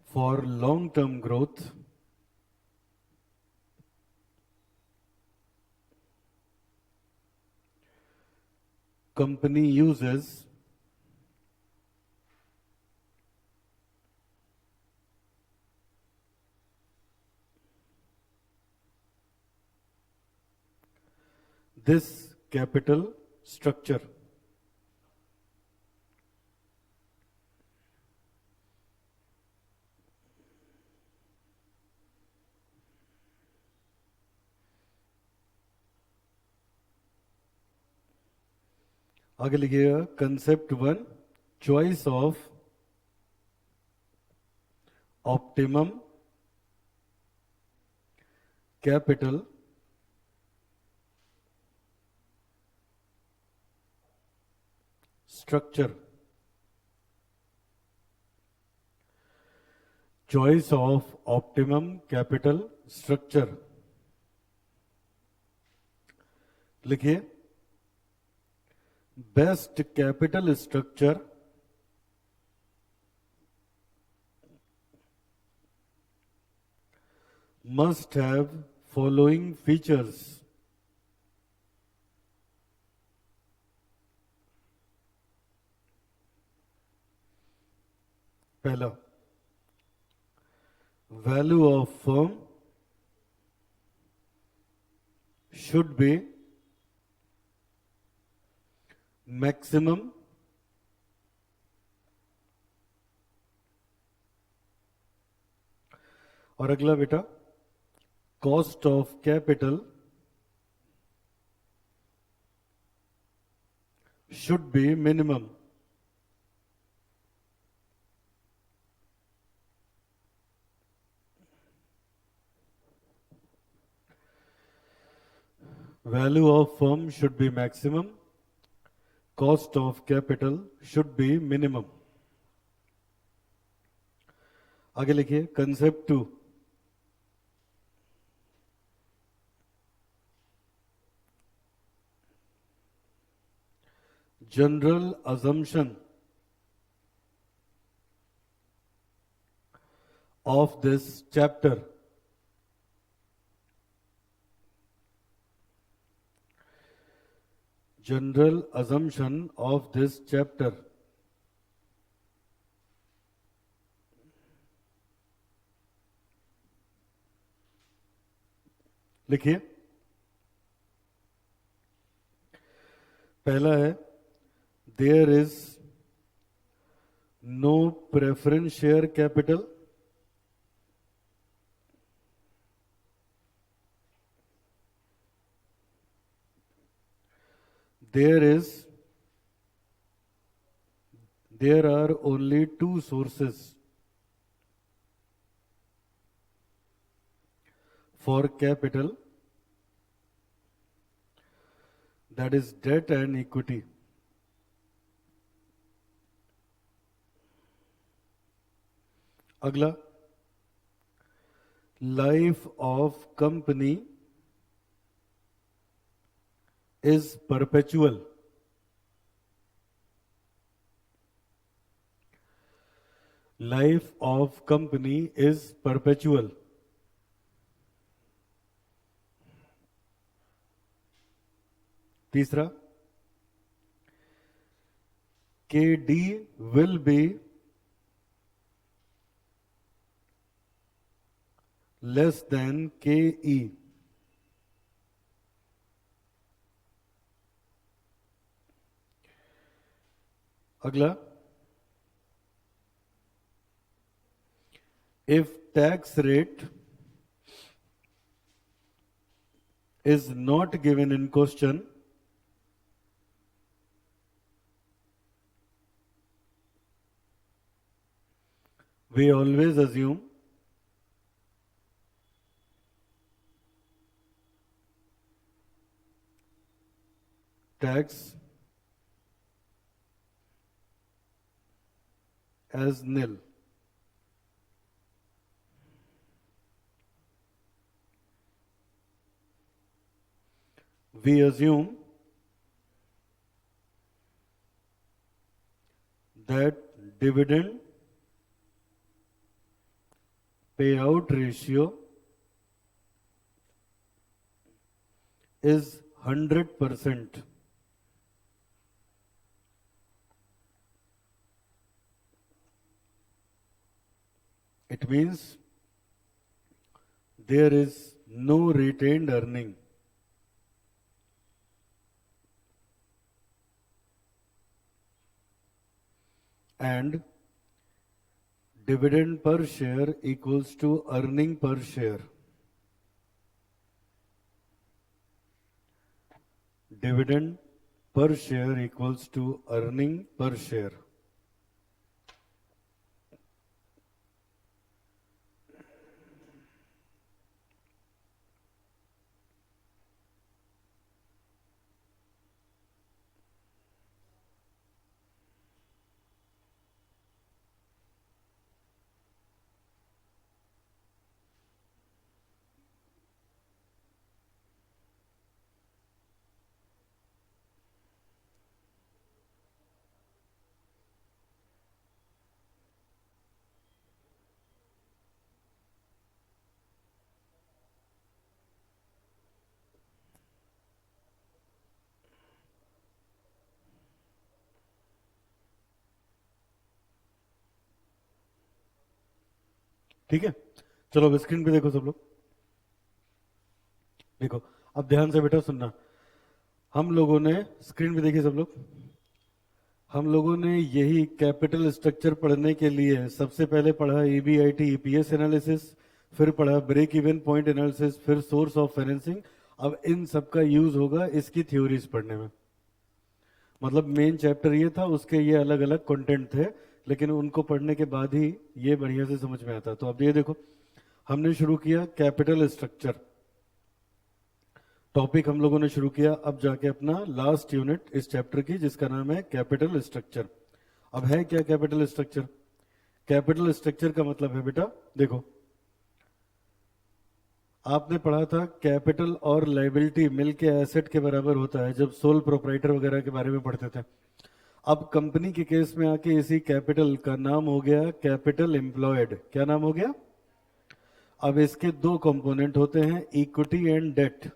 for long term growth company uses this capital structure. आगे लिखिएगा concept 1 choice of optimum capital structure. Choice of optimum capital structure लिखिए best capital structure must have following features. पहला, value of firm should be maximum और अगला बेटा, cost of capital should be minimum. Value of firm should be maximum. Cost of capital should be minimum. आगे लिखिए concept 2. General assumption of this chapter general assumption of this chapter लिखिए. पहला है there is no preference share capital. there are only two sources for capital, that is debt and equity. अगला, life of company is perpetual. Life of company is perpetual. तीसरा, KD will be less than KE. अगला, if tax rate is not given in question, we always assume tax as nil. We assume that dividend payout ratio is 100%. It means there is no retained earning. And dividend per share equals to earning per share. Dividend per share equals to earning per share. ठीक है, चलो अब screen पे देखो सब लोग। देखो अब ध्यान से बेटा सुनना। हम लोगों ने स्क्रीन पे देखिए सब लोग, हम लोगों ने यही कैपिटल स्ट्रक्चर पढ़ने के लिए सबसे पहले पढ़ा ईबीआईटी ईपीएस एनालिसिस, फिर पढ़ा ब्रेक इवन पॉइंट एनालिसिस, फिर सोर्स ऑफ फाइनेंसिंग। अब इन सब का यूज होगा इसकी थ्योरीज पढ़ने में। मतलब मेन चैप्टर ये था, उसके ये अलग अलग कंटेंट थे, लेकिन उनको पढ़ने के बाद ही ये बढ़िया से समझ में आता। तो अब ये देखो, हमने शुरू किया कैपिटल स्ट्रक्चर टॉपिक, हम लोगों ने शुरू किया। अब जाके अपना लास्ट यूनिट इस चैप्टर की, जिसका नाम है कैपिटल स्ट्रक्चर। अब है क्या कैपिटल स्ट्रक्चर? कैपिटल स्ट्रक्चर का मतलब है बेटा, देखो आपने पढ़ा था कैपिटल और लाइबिलिटी मिलके एसेट के बराबर होता है, जब सोल प्रोप्राइटर वगैरह के बारे में पढ़ते थे। अब कंपनी के केस में आके इसी कैपिटल का नाम हो गया कैपिटल एम्प्लॉयड। क्या नाम हो गया? अब इसके दो कंपोनेंट होते हैं, इक्विटी एंड डेट।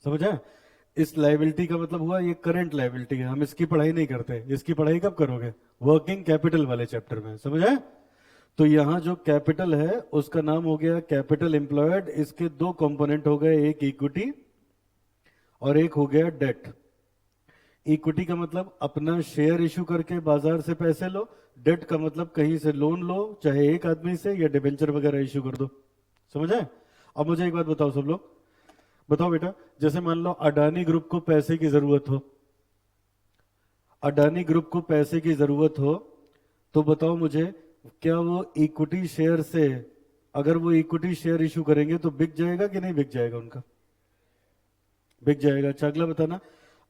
समझा? इस लाइबिलिटी का मतलब हुआ ये करंट लाइबिलिटी है, हम इसकी पढ़ाई नहीं करते। इसकी पढ़ाई कब करोगे? वर्किंग कैपिटल वाले चैप्टर में। समझा? तो यहां जो कैपिटल है उसका नाम हो गया कैपिटल एम्प्लॉयड। इसके दो कंपोनेंट हो गए, एक इक्विटी और एक हो गया डेट। इक्विटी का मतलब अपना शेयर इशू करके बाजार से पैसे लो, डेट का मतलब कहीं से लोन लो, चाहे एक आदमी से या डिबेंचर वगैरह इशू कर दो। समझे? अब मुझे एक बात बताओ सब लोग, बताओ बेटा, जैसे मान लो अडानी ग्रुप को पैसे की जरूरत हो, अडानी ग्रुप को पैसे की जरूरत हो, तो बताओ मुझे, क्या वो इक्विटी शेयर से, अगर वो इक्विटी शेयर इशू करेंगे तो बिक जाएगा कि नहीं बिक जाएगा उनका? बिक जाएगा। अच्छा अगला बताना,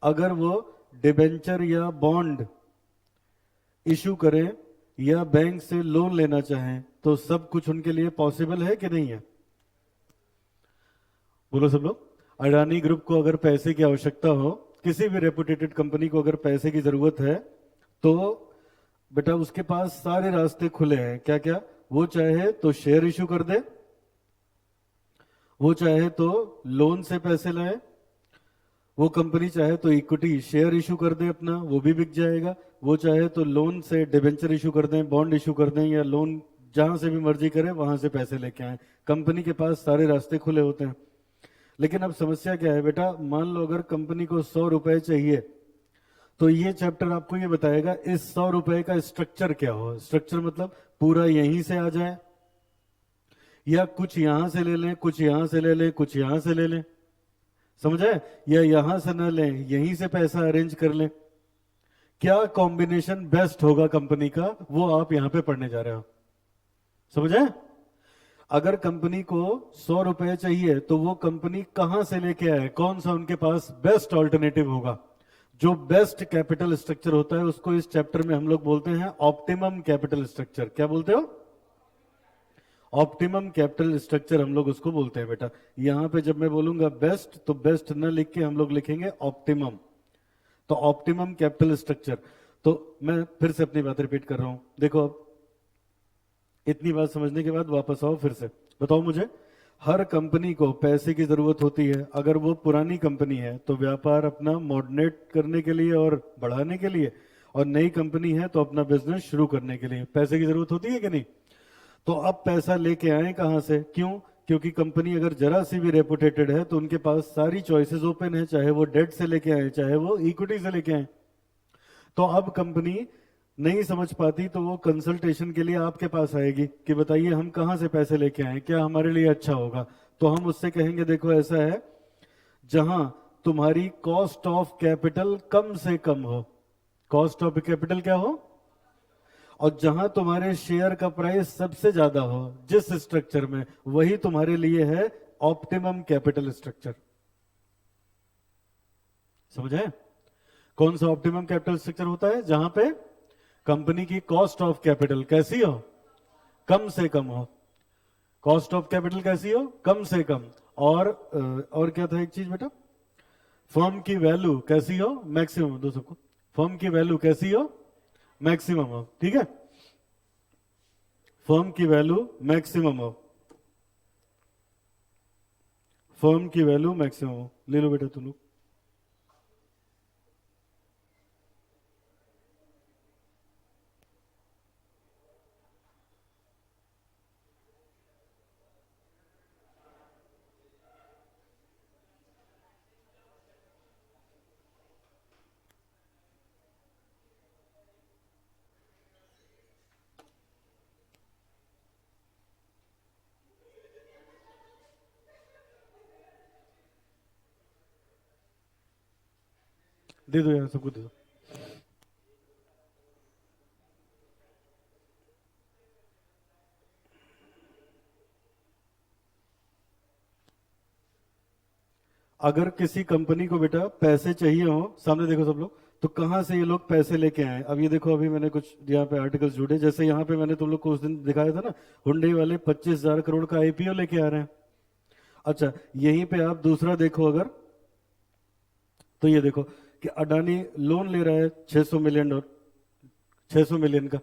अगर वो डिबेंचर या बॉन्ड इशू करें या बैंक से लोन लेना चाहें तो सब कुछ उनके लिए पॉसिबल है कि नहीं है? बोलो सब लोग। अडानी ग्रुप को अगर पैसे की आवश्यकता हो, किसी भी रेपुटेटेड कंपनी को अगर पैसे की जरूरत है, तो बेटा उसके पास सारे रास्ते खुले हैं। क्या क्या? वो चाहे तो शेयर इशू कर दे, वो चाहे तो लोन से पैसे लाए, वो कंपनी चाहे तो इक्विटी शेयर इशू कर दे अपना, वो भी बिक जाएगा। वो चाहे तो लोन से डिबेंचर इशू कर दें, बॉन्ड इशू कर दें, या लोन जहां से भी मर्जी करें वहां से पैसे लेके आए। कंपनी के पास सारे रास्ते खुले होते हैं। लेकिन अब समस्या क्या है बेटा, मान लो अगर कंपनी को 100 रुपए चाहिए, तो ये चैप्टर आपको ये बताएगा इस 100 रुपए का स्ट्रक्चर क्या हो। स्ट्रक्चर मतलब पूरा यहीं से आ जाए, या कुछ यहां से ले लें, कुछ यहां से ले लें, कुछ यहां से ले लें। समझे? या यहां से न लें, यहीं से पैसा अरेंज कर लें। क्या कॉम्बिनेशन बेस्ट होगा कंपनी का, वो आप यहां पे पढ़ने जा रहे हो। समझे? अगर कंपनी को 100 रुपए चाहिए तो वो कंपनी कहां से लेके आए, कौन सा उनके पास बेस्ट ऑल्टरनेटिव होगा। जो बेस्ट कैपिटल स्ट्रक्चर होता है उसको इस चैप्टर में हम लोग बोलते हैं ऑप्टिमम कैपिटल स्ट्रक्चर। क्या बोलते हो? ऑप्टिमम कैपिटल स्ट्रक्चर हम लोग उसको बोलते हैं बेटा। यहां पे जब मैं बोलूंगा बेस्ट, तो बेस्ट न लिख के हम लोग लिखेंगे ऑप्टिमम। तो ऑप्टिमम कैपिटल स्ट्रक्चर। तो मैं फिर से अपनी बात रिपीट कर रहा हूं, देखो अब इतनी बात समझने के बाद वापस आओ फिर से। बताओ मुझे, हर कंपनी को पैसे की जरूरत होती है। अगर वो पुरानी कंपनी है तो व्यापार अपना मॉडर्नेट करने के लिए और बढ़ाने के लिए, और नई कंपनी है तो अपना बिजनेस शुरू करने के लिए पैसे की जरूरत होती है कि नहीं? तो अब पैसा लेके आए कहां से? क्यों? क्योंकि कंपनी अगर जरा सी भी रेपुटेटेड है तो उनके पास सारी चॉइसेस ओपन है, चाहे वो डेट से लेके आए, चाहे वो इक्विटी से लेके आए। तो अब कंपनी नहीं समझ पाती तो वो कंसल्टेशन के लिए आपके पास आएगी कि बताइए हम कहां से पैसे लेके आए, क्या हमारे लिए अच्छा होगा। तो हम उससे कहेंगे देखो ऐसा है, जहां तुम्हारी कॉस्ट ऑफ कैपिटल कम से कम हो। कॉस्ट ऑफ कैपिटल क्या हो? और जहां तुम्हारे शेयर का प्राइस सबसे ज्यादा हो, जिस स्ट्रक्चर में, वही तुम्हारे लिए है ऑप्टिमम कैपिटल स्ट्रक्चर। समझे? कौन सा ऑप्टिमम कैपिटल स्ट्रक्चर होता है? जहां पे कंपनी की कॉस्ट ऑफ कैपिटल कैसी हो? कम से कम हो। कॉस्ट ऑफ कैपिटल कैसी हो? कम से कम। और क्या था एक चीज बेटा, फर्म की वैल्यू कैसी हो? मैक्सिमम। दो सबको, फर्म की वैल्यू कैसी हो? मैक्सिमम हो। ठीक है, फर्म की वैल्यू मैक्सिमम हो, फर्म की वैल्यू मैक्सिमम हो। ले लो बेटा तुम लोग। दे दो यार, सबको दे दो। अगर किसी कंपनी को बेटा पैसे चाहिए हो, सामने देखो सब लोग, तो कहां से ये लोग पैसे लेके आए? अब ये देखो, अभी मैंने कुछ यहाँ पे आर्टिकल्स जुड़े, जैसे यहाँ पे मैंने तुम लोग को उस दिन दिखाया था ना, हुंडई वाले 25,000 करोड़ का आईपीओ लेके आ रहे हैं। अच्छा, यहीं पे आप दूसरा देखो अगर, तो ये देखो कि अडानी लोन ले रहा है 600 मिलियन डॉलर, 600 मिलियन का।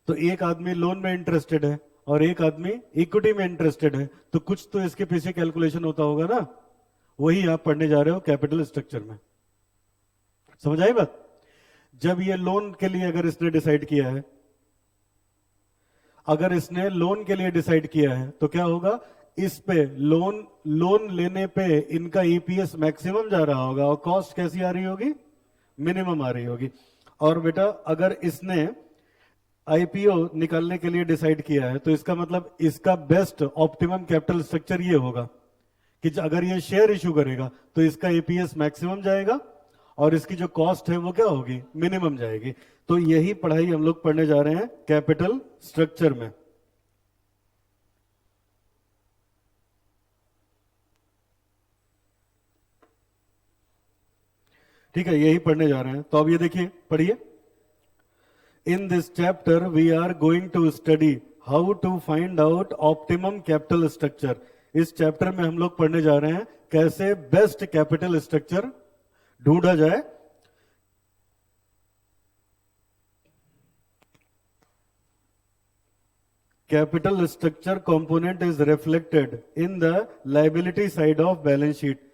तो एक आदमी लोन में इंटरेस्टेड है और एक आदमी इक्विटी में इंटरेस्टेड है, तो कुछ तो इसके पीछे कैलकुलेशन होता होगा ना, वही आप पढ़ने जा रहे हो कैपिटल स्ट्रक्चर में। समझ आई बात? जब ये लोन के लिए अगर इसने डिसाइड किया है, अगर इसने लोन के लिए डिसाइड किया है, तो क्या होगा, इस पे लोन लेने पे इनका ईपीएस मैक्सिमम जा रहा होगा और कॉस्ट कैसी आ रही होगी, मिनिमम आ रही होगी। और बेटा अगर इसने आईपीओ निकालने के लिए डिसाइड किया है, तो इसका मतलब इसका बेस्ट ऑप्टिमम कैपिटल स्ट्रक्चर ये होगा कि अगर ये शेयर इशू करेगा तो इसका ईपीएस मैक्सिमम जाएगा और इसकी जो कॉस्ट है वो क्या होगी, मिनिमम जाएगी। तो यही पढ़ाई हम लोग पढ़ने जा रहे हैं कैपिटल स्ट्रक्चर में। ठीक है, यही पढ़ने जा रहे हैं। तो अब ये देखिए, पढ़िए। In this chapter we are going to study how to find out optimum capital structure. इस चैप्टर में हम लोग पढ़ने जा रहे हैं कैसे बेस्ट कैपिटल स्ट्रक्चर ढूंढा जाए। Capital structure component is reflected in the liability side of balance sheet.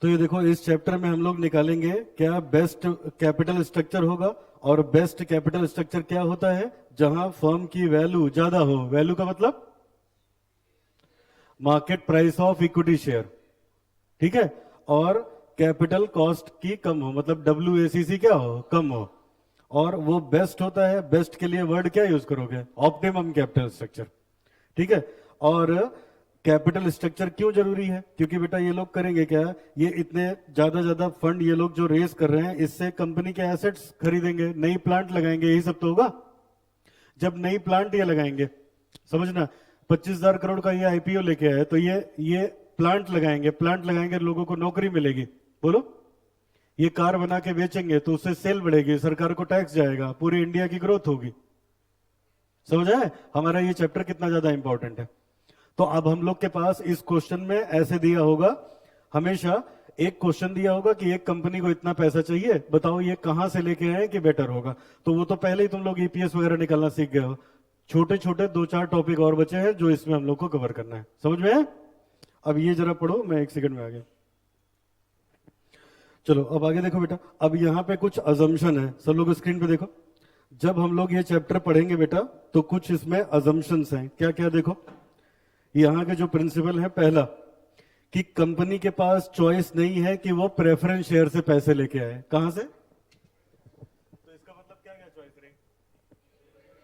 तो ये देखो, इस चैप्टर में हम लोग निकालेंगे क्या बेस्ट कैपिटल स्ट्रक्चर होगा। और बेस्ट कैपिटल स्ट्रक्चर क्या होता है, जहां फर्म की वैल्यू ज्यादा हो। वैल्यू का मतलब market price of equity share, ठीक है। और कैपिटल कॉस्ट की कम हो, मतलब WACC क्या हो, कम हो। और वो बेस्ट होता है। बेस्ट के लिए वर्ड क्या यूज करोगे, ऑप्टिमम कैपिटल स्ट्रक्चर, ठीक है। और कैपिटल स्ट्रक्चर क्यों जरूरी है, क्योंकि बेटा ये लोग करेंगे क्या, ये इतने ज्यादा फंड ये लोग जो रेस कर रहे हैं, इससे कंपनी के एसेट्स खरीदेंगे, नई प्लांट लगाएंगे, यही सब तो होगा। जब नई प्लांट ये लगाएंगे, समझना, 25,000 करोड़ का ये आईपीओ लेके आए, तो ये प्लांट लगाएंगे, लोगों को नौकरी मिलेगी। बोलो, ये कार बना के बेचेंगे तो उससे सेल बढ़ेगी, सरकार को टैक्स जाएगा, पूरी इंडिया की ग्रोथ होगी। समझ आए हमारा ये चैप्टर कितना ज्यादा इंपॉर्टेंट है। तो अब हम लोग के पास इस क्वेश्चन में ऐसे दिया होगा, हमेशा एक क्वेश्चन दिया होगा कि एक कंपनी को इतना पैसा चाहिए, बताओ ये कहां से लेके आए कि बेटर होगा। तो वो तो पहले ही तुम लोग ईपीएस वगैरह निकालना सीख गए हो। छोटे छोटे 2-4 टॉपिक और बचे हैं जो इसमें हम लोग को कवर करना है। समझ में है? अब ये जरा पढ़ो, मैं 1 सेकंड में आ गया। चलो अब आगे देखो बेटा। अब यहां पे कुछ अजम्पशन है, सब लोग स्क्रीन पे देखो। जब हम लोग ये चैप्टर पढ़ेंगे बेटा, तो कुछ इसमें अजम्पशंस हैं। क्या क्या देखो, यहां के जो प्रिंसिपल है, पहला कि कंपनी के पास चॉइस नहीं है कि वो प्रेफरेंस शेयर से पैसे लेके आए। कहां से? तो इसका मतलब क्या क्या चॉइस रही,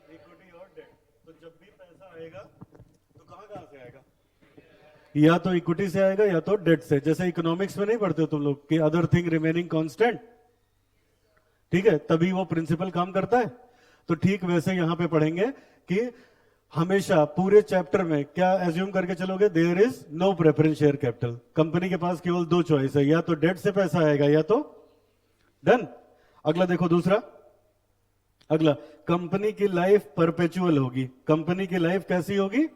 इक्विटी और डेट। तो जब भी पैसा आएगा तो कहां से आएगा, या तो इक्विटी से आएगा या तो डेट से। जैसे इकोनॉमिक्स में नहीं पढ़ते हो तुम लोग कि अदर थिंग रिमेनिंग कांस्टेंट, ठीक है, तभी वो प्रिंसिपल काम करता है। तो ठीक वैसे यहां पे पढ़ेंगे कि हमेशा पूरे चैप्टर में क्या एज्यूम करके चलोगे, there is no preference share capital. Company के पास केवल 2 चॉइस है, या तो डेट से पैसा आएगा या तो डन। अगला देखो, दूसरा, अगला, कंपनी की लाइफ परपेचुअल होगी। कंपनी की लाइफ कैसी होगी,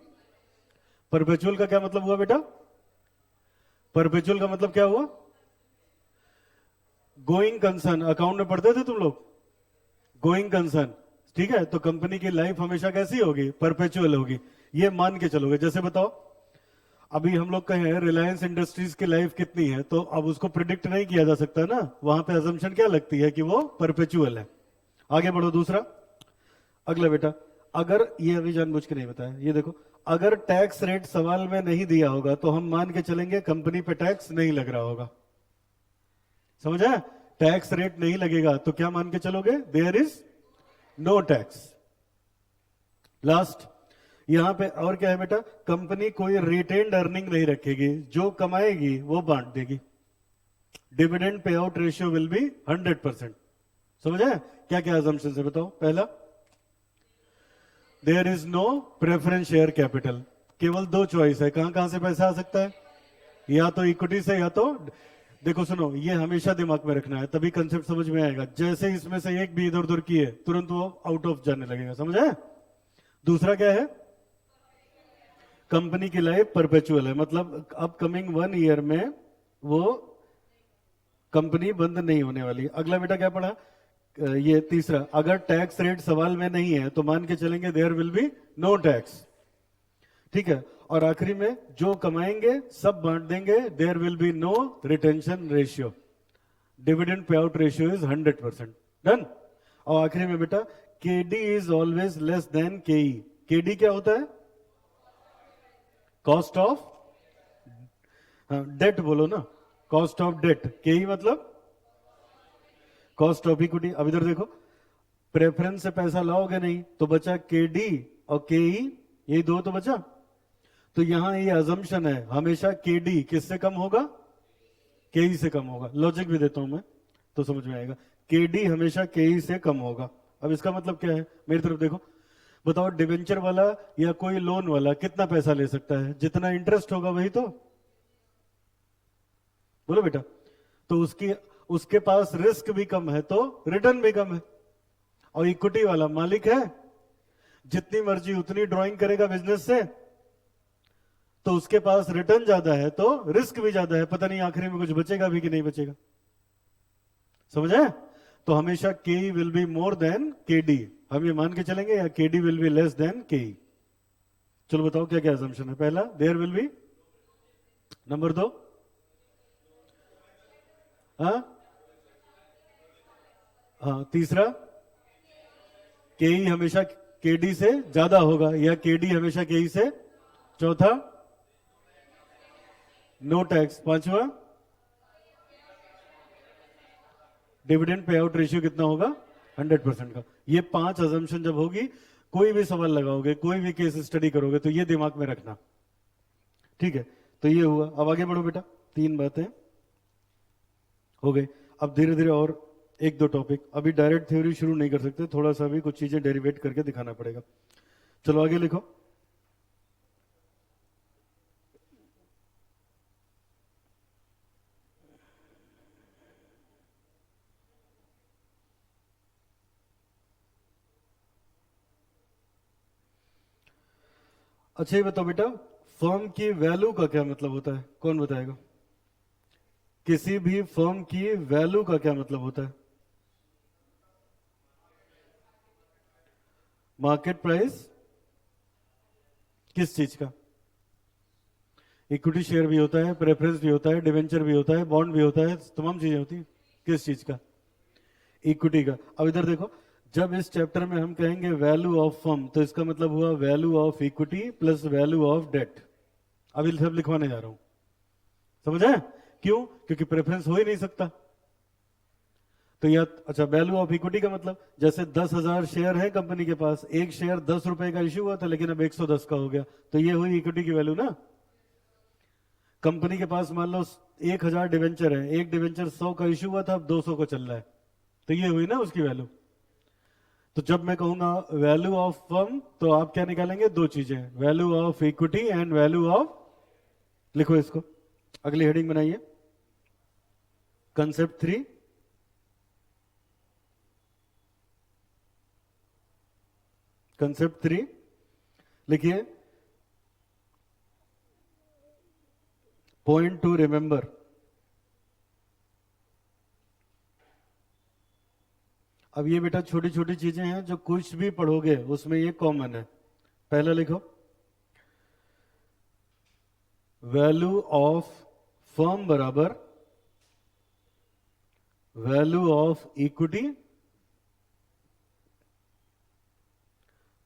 परपेचुअल का क्या मतलब हुआ बेटा, परपेचुअल का मतलब क्या हुआ, गोइंग कंसर्न। अकाउंट में पढ़ते थे तुम लोग, गोइंग कंसर्न, ठीक है। तो कंपनी की लाइफ हमेशा कैसी होगी, परपेचुअल होगी। ये मान के चलोगे। जैसे बताओ, अभी हम लोग कहें रिलायंस इंडस्ट्रीज की लाइफ कितनी है, तो अब उसको प्रिडिक्ट नहीं किया जा सकता ना, वहां पे अजम्पशन क्या लगती है कि वो परपेचुअल है। आगे बढ़ो, दूसरा, अगला बेटा। अगर ये अभी जानबूझ के नहीं बताया, ये देखो, अगर टैक्स रेट सवाल में नहीं दिया होगा तो हम मान के चलेंगे कंपनी पे टैक्स नहीं लग रहा होगा। समझ आया? टैक्स रेट नहीं लगेगा तो क्या मान के चलोगे, there is no tax. Last, यहां पे और क्या है बेटा, कंपनी कोई रिटेन्ड अर्निंग नहीं रखेगी, जो कमाएगी वो बांट देगी। Dividend pay out ratio will be 100%। समझे क्या क्या assumptions है बताओ। पहला, there is no preference share capital. केवल दो चॉइस है, कहां कहां से पैसा आ सकता है, या तो इक्विटी से या तो, देखो सुनो, ये हमेशा दिमाग में रखना है, तभी कंसेप्ट समझ में आएगा। जैसे इसमें से एक भी इधर उधर की है, तुरंत वो आउट ऑफ जाने लगेगा, समझे। दूसरा क्या है, कंपनी की लाइफ परपेचुअल है, मतलब अपकमिंग 1 ईयर में वो कंपनी बंद नहीं होने वाली। अगला बेटा क्या पढ़ा, ये तीसरा, अगर टैक्स रेट सवाल में नहीं है तो मान के चलेंगे there will be no tax, ठीक है। और आखिरी में जो कमाएंगे सब बांट देंगे, there will be no retention ratio, dividend pay out ratio is 100%। Done. और आखिरी में बेटा, KD is always less than KE. KD क्या होता है, कॉस्ट ऑफ डेट, बोलो ना, कॉस्ट ऑफ डेट। केई मतलब कॉस्ट ऑफ इक्विटी। अब इधर देखो, प्रेफरेंस से पैसा लाओगे नहीं तो बचा केडी और केई, यही दो तो बचा। तो यहां ये अजम्पशन है, हमेशा केडी किससे कम होगा, केई से कम होगा। लॉजिक भी देता हूं मैं तो समझ में आएगा, केडी हमेशा केई से कम होगा। अब इसका मतलब क्या है, मेरी तरफ देखो, बताओ डिवेंचर वाला या कोई लोन वाला कितना पैसा ले सकता है, जितना इंटरेस्ट होगा वही तो, बोलो बेटा। तो उसके पास रिस्क भी कम है तो रिटर्न भी कम है। और इक्विटी वाला मालिक है, जितनी मर्जी उतनी ड्राइंग करेगा बिजनेस से, तो उसके पास रिटर्न ज्यादा है तो रिस्क भी ज्यादा है, पता नहीं आखिरी में कुछ बचेगा भी कि नहीं बचेगा। समझे। तो हमेशा के विल बी मोर देन के डी, हम ये मान के चलेंगे, या के D will be less than के। चलो बताओ क्या क्या असम्पशन है। पहला, देयर विल बी, नंबर 2, हाँ तीसरा, के हमेशा केडी से ज्यादा होगा, या केडी हमेशा के से। चौथा, नो टैक्स। पांचवा, डिविडेंड पे आउट रेशियो कितना होगा, 100% का। ये 5 अजम्पशन जब होगी, कोई भी सवाल लगाओगे, कोई भी केस स्टडी करोगे, तो ये दिमाग में रखना, ठीक है। तो ये हुआ। अब आगे बढ़ो बेटा, 3 बातें हो गई। अब धीरे धीरे और 1-2 टॉपिक, अभी डायरेक्ट थ्योरी शुरू नहीं कर सकते, थोड़ा सा भी कुछ चीजें डेरिवेट करके दिखाना पड़ेगा। चलो आगे लिखो। अच्छा ये बताओ बेटा, फर्म की वैल्यू का क्या मतलब होता है, कौन बताएगा। किसी भी फर्म की वैल्यू का क्या मतलब होता है, मार्केट प्राइस किस चीज का, इक्विटी शेयर भी होता है, प्रेफरेंस भी होता है, डिवेंचर भी होता है, बॉन्ड भी होता है, तमाम चीजें होती है, किस चीज का, इक्विटी का। अब इधर देखो, जब इस चैप्टर में हम कहेंगे वैल्यू ऑफ फर्म, तो इसका मतलब हुआ value of equity plus value of debt. अभी सब लिखवाने जा रहा हूं, समझे। क्यों, क्योंकि प्रेफरेंस हो ही नहीं सकता। तो यह अच्छा, वैल्यू ऑफ इक्विटी का मतलब, जैसे 10,000 शेयर है कंपनी के पास, एक शेयर 10 रुपए का इश्यू हुआ था, लेकिन अब 110 का हो गया, तो ये हुई इक्विटी की वैल्यू ना। कंपनी के पास मान लो 1,000 डिवेंचर है, एक डिवेंचर 100 का इश्यू हुआ था, अब 200 का चल रहा है, तो ये हुई ना उसकी वैल्यू। तो जब मैं कहूंगा वैल्यू ऑफ फर्म, तो आप क्या निकालेंगे, 2 चीजें, value of equity and value of, लिखो इसको, अगली हेडिंग बनाइए, कंसेप्ट 3। कंसेप्ट 3 लिखिए, पॉइंट टू रिमेंबर। अब ये बेटा छोटी छोटी चीजें हैं जो कुछ भी पढ़ोगे उसमें ये कॉमन है। पहला लिखो, वैल्यू ऑफ फर्म बराबर value of equity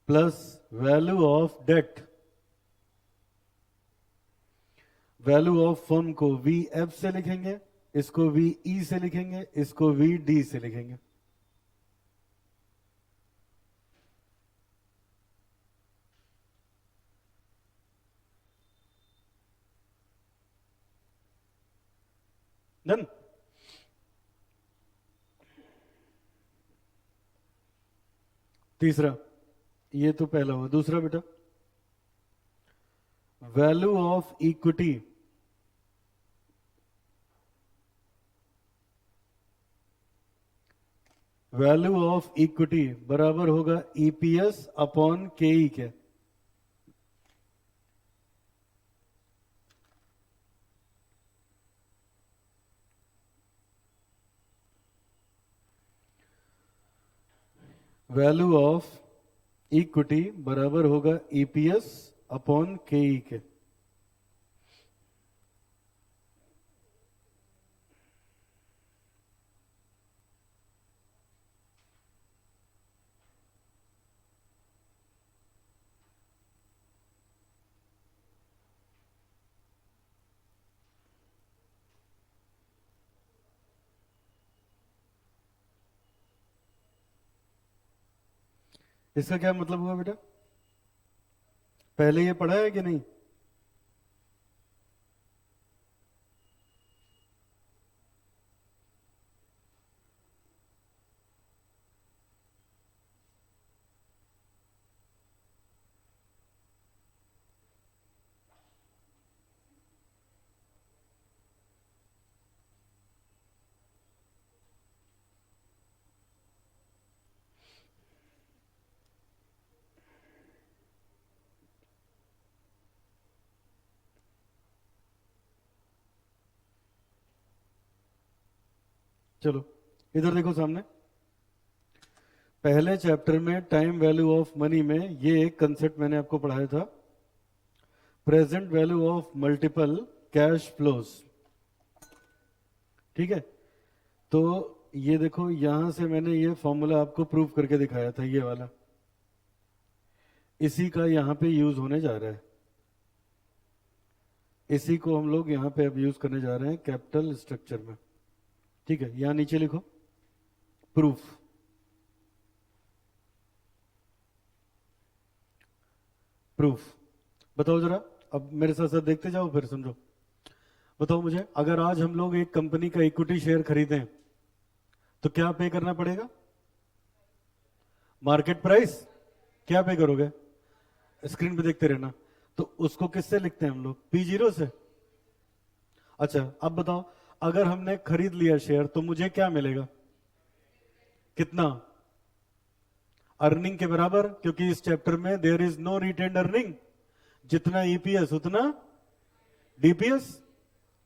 plus value of debt. Value of firm को VF से लिखेंगे, इसको VE से लिखेंगे, इसको VD से लिखेंगे। डन। तीसरा, ये तो पहला हुआ। दूसरा बेटा, वैल्यू ऑफ इक्विटी बराबर होगा ईपीएस अपॉन केई के। वैल्यू ऑफ इक्विटी बराबर होगा ईपीएस अपॉन केई के। इसका क्या मतलब हुआ बेटा? पहले ये पढ़ा है कि नहीं? चलो इधर देखो सामने। पहले चैप्टर में टाइम वैल्यू ऑफ मनी में ये एक कंसेप्ट मैंने आपको पढ़ाया था, present value of multiple cash flows. ठीक है, तो ये देखो यहां से मैंने ये फॉर्मूला आपको प्रूव करके दिखाया था, ये वाला, इसी का यहां पे यूज होने जा रहा है। इसी को हम लोग यहां पे अब यूज करने जा रहे हैं कैपिटल स्ट्रक्चर में। ठीक है, यहां नीचे लिखो प्रूफ। बताओ जरा, अब मेरे साथ साथ देखते जाओ फिर समझो। बताओ मुझे, अगर आज हम लोग एक कंपनी का इक्विटी शेयर खरीदें तो क्या पे करना पड़ेगा? Market price. क्या पे करोगे? स्क्रीन पे देखते रहना। तो उसको किससे लिखते हैं हम लोग? P0 से। अच्छा अब बताओ, अगर हमने खरीद लिया शेयर तो मुझे क्या मिलेगा? कितना? अर्निंग के बराबर, क्योंकि इस चैप्टर में there is no retained earning. जितना ईपीएस उतना डीपीएस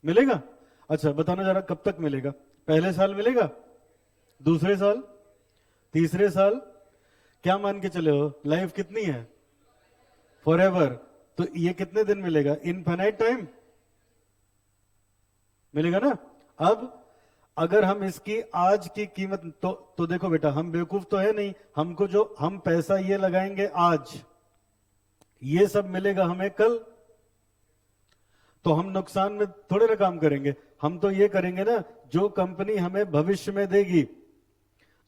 मिलेगा। अच्छा बताना जरा, कब तक मिलेगा? पहले साल मिलेगा, दूसरे साल, तीसरे साल? क्या मान के चले हो, लाइफ कितनी है? फॉरएवर। तो ये कितने दिन मिलेगा? इनफाइनाइट टाइम मिलेगा ना। अब अगर हम इसकी आज की कीमत तो देखो बेटा, हम बेवकूफ तो है नहीं, हमको जो हम पैसा ये लगाएंगे आज, ये सब मिलेगा हमें कल। तो हम नुकसान में थोड़े ना काम करेंगे, हम तो ये करेंगे ना जो कंपनी हमें भविष्य में देगी,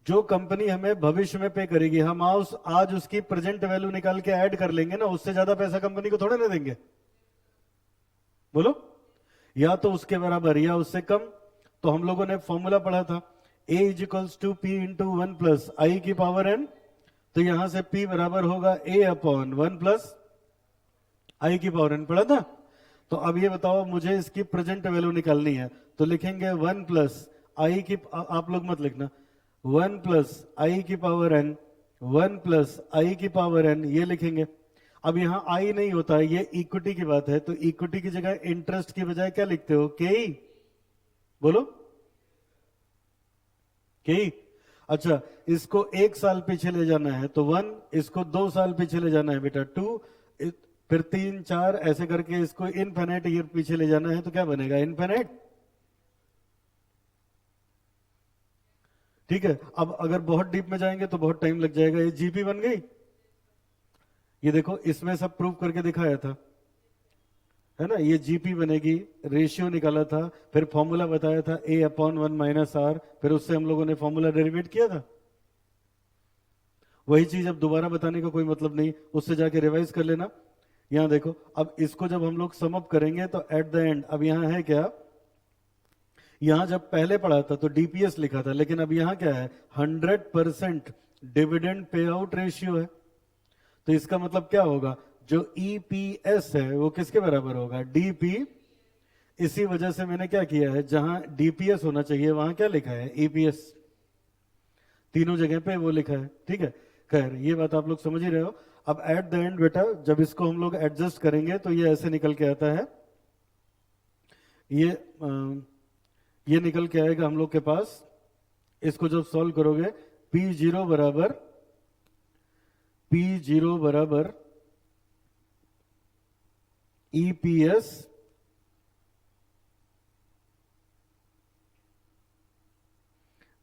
जो कंपनी हमें भविष्य में पे करेगी, हम आज उसकी प्रेजेंट वैल्यू निकाल के ऐड कर लेंगे ना, उससे ज्यादा पैसा कंपनी को थोड़े ना देंगे। बोलो, या तो उसके बराबर या उससे कम। तो हम लोगों ने फॉर्मूला पढ़ा था, A is equals to P into 1 plus i की पावर n। तो यहां से P बराबर होगा A अपॉन 1 प्लस आई की पावर n, पढ़ा था। तो अब ये बताओ, मुझे इसकी प्रेजेंट वैल्यू निकालनी है, तो लिखेंगे 1 प्लस आई की, आप लोग मत लिखना, 1 प्लस आई की पावर n, 1 प्लस आई की पावर n, ये लिखेंगे। अब यहां आई नहीं होता है, ये इक्विटी की बात है, तो इक्विटी की जगह इंटरेस्ट की बजाय क्या लिखते हो? के। बोलो, के। अच्छा, इसको 1 साल पीछे ले जाना है तो 1, इसको 2 साल पीछे ले जाना है बेटा 2, फिर 3 4 ऐसे करके इसको इनफिनिट ईयर पीछे ले जाना है, तो क्या बनेगा? इनफिनिट। ठीक है, अब अगर बहुत डीप में जाएंगे तो बहुत टाइम लग जाएगा। ये जीपी बन गई, ये देखो इसमें सब प्रूव करके दिखाया था, है ना। ये जीपी बनेगी, रेशियो निकाला था, फिर फॉर्मूला बताया था A अपॉन 1 माइनस आर, फिर उससे हम लोगों ने फॉर्मूला डेरिवेट किया था। वही चीज अब दोबारा बताने का कोई मतलब नहीं, उससे जाके रिवाइज कर लेना। यहां देखो, अब इसको जब हम लोग सम अप करेंगे तो एट द एंड अब यहां है क्या? यहां जब पहले पढ़ा था तो डीपीएस लिखा था, लेकिन अब यहां क्या है, 100% डिविडेंड पे आउट रेशियो है। तो इसका मतलब क्या होगा, जो ईपीएस है वो किसके बराबर होगा, डीपी। इसी वजह से मैंने क्या किया है, जहां डीपीएस होना चाहिए वहां क्या लिखा है, ईपीएस। तीनों जगह पे वो लिखा है, ठीक है। खैर ये बात आप लोग समझ ही रहे हो। अब एट द एंड बेटा जब इसको हम लोग एडजस्ट करेंगे तो ये ऐसे निकल के आता है, ये ये निकल के आएगा हम लोग के पास। इसको जब सॉल्व करोगे, P0 बराबर ईपीएस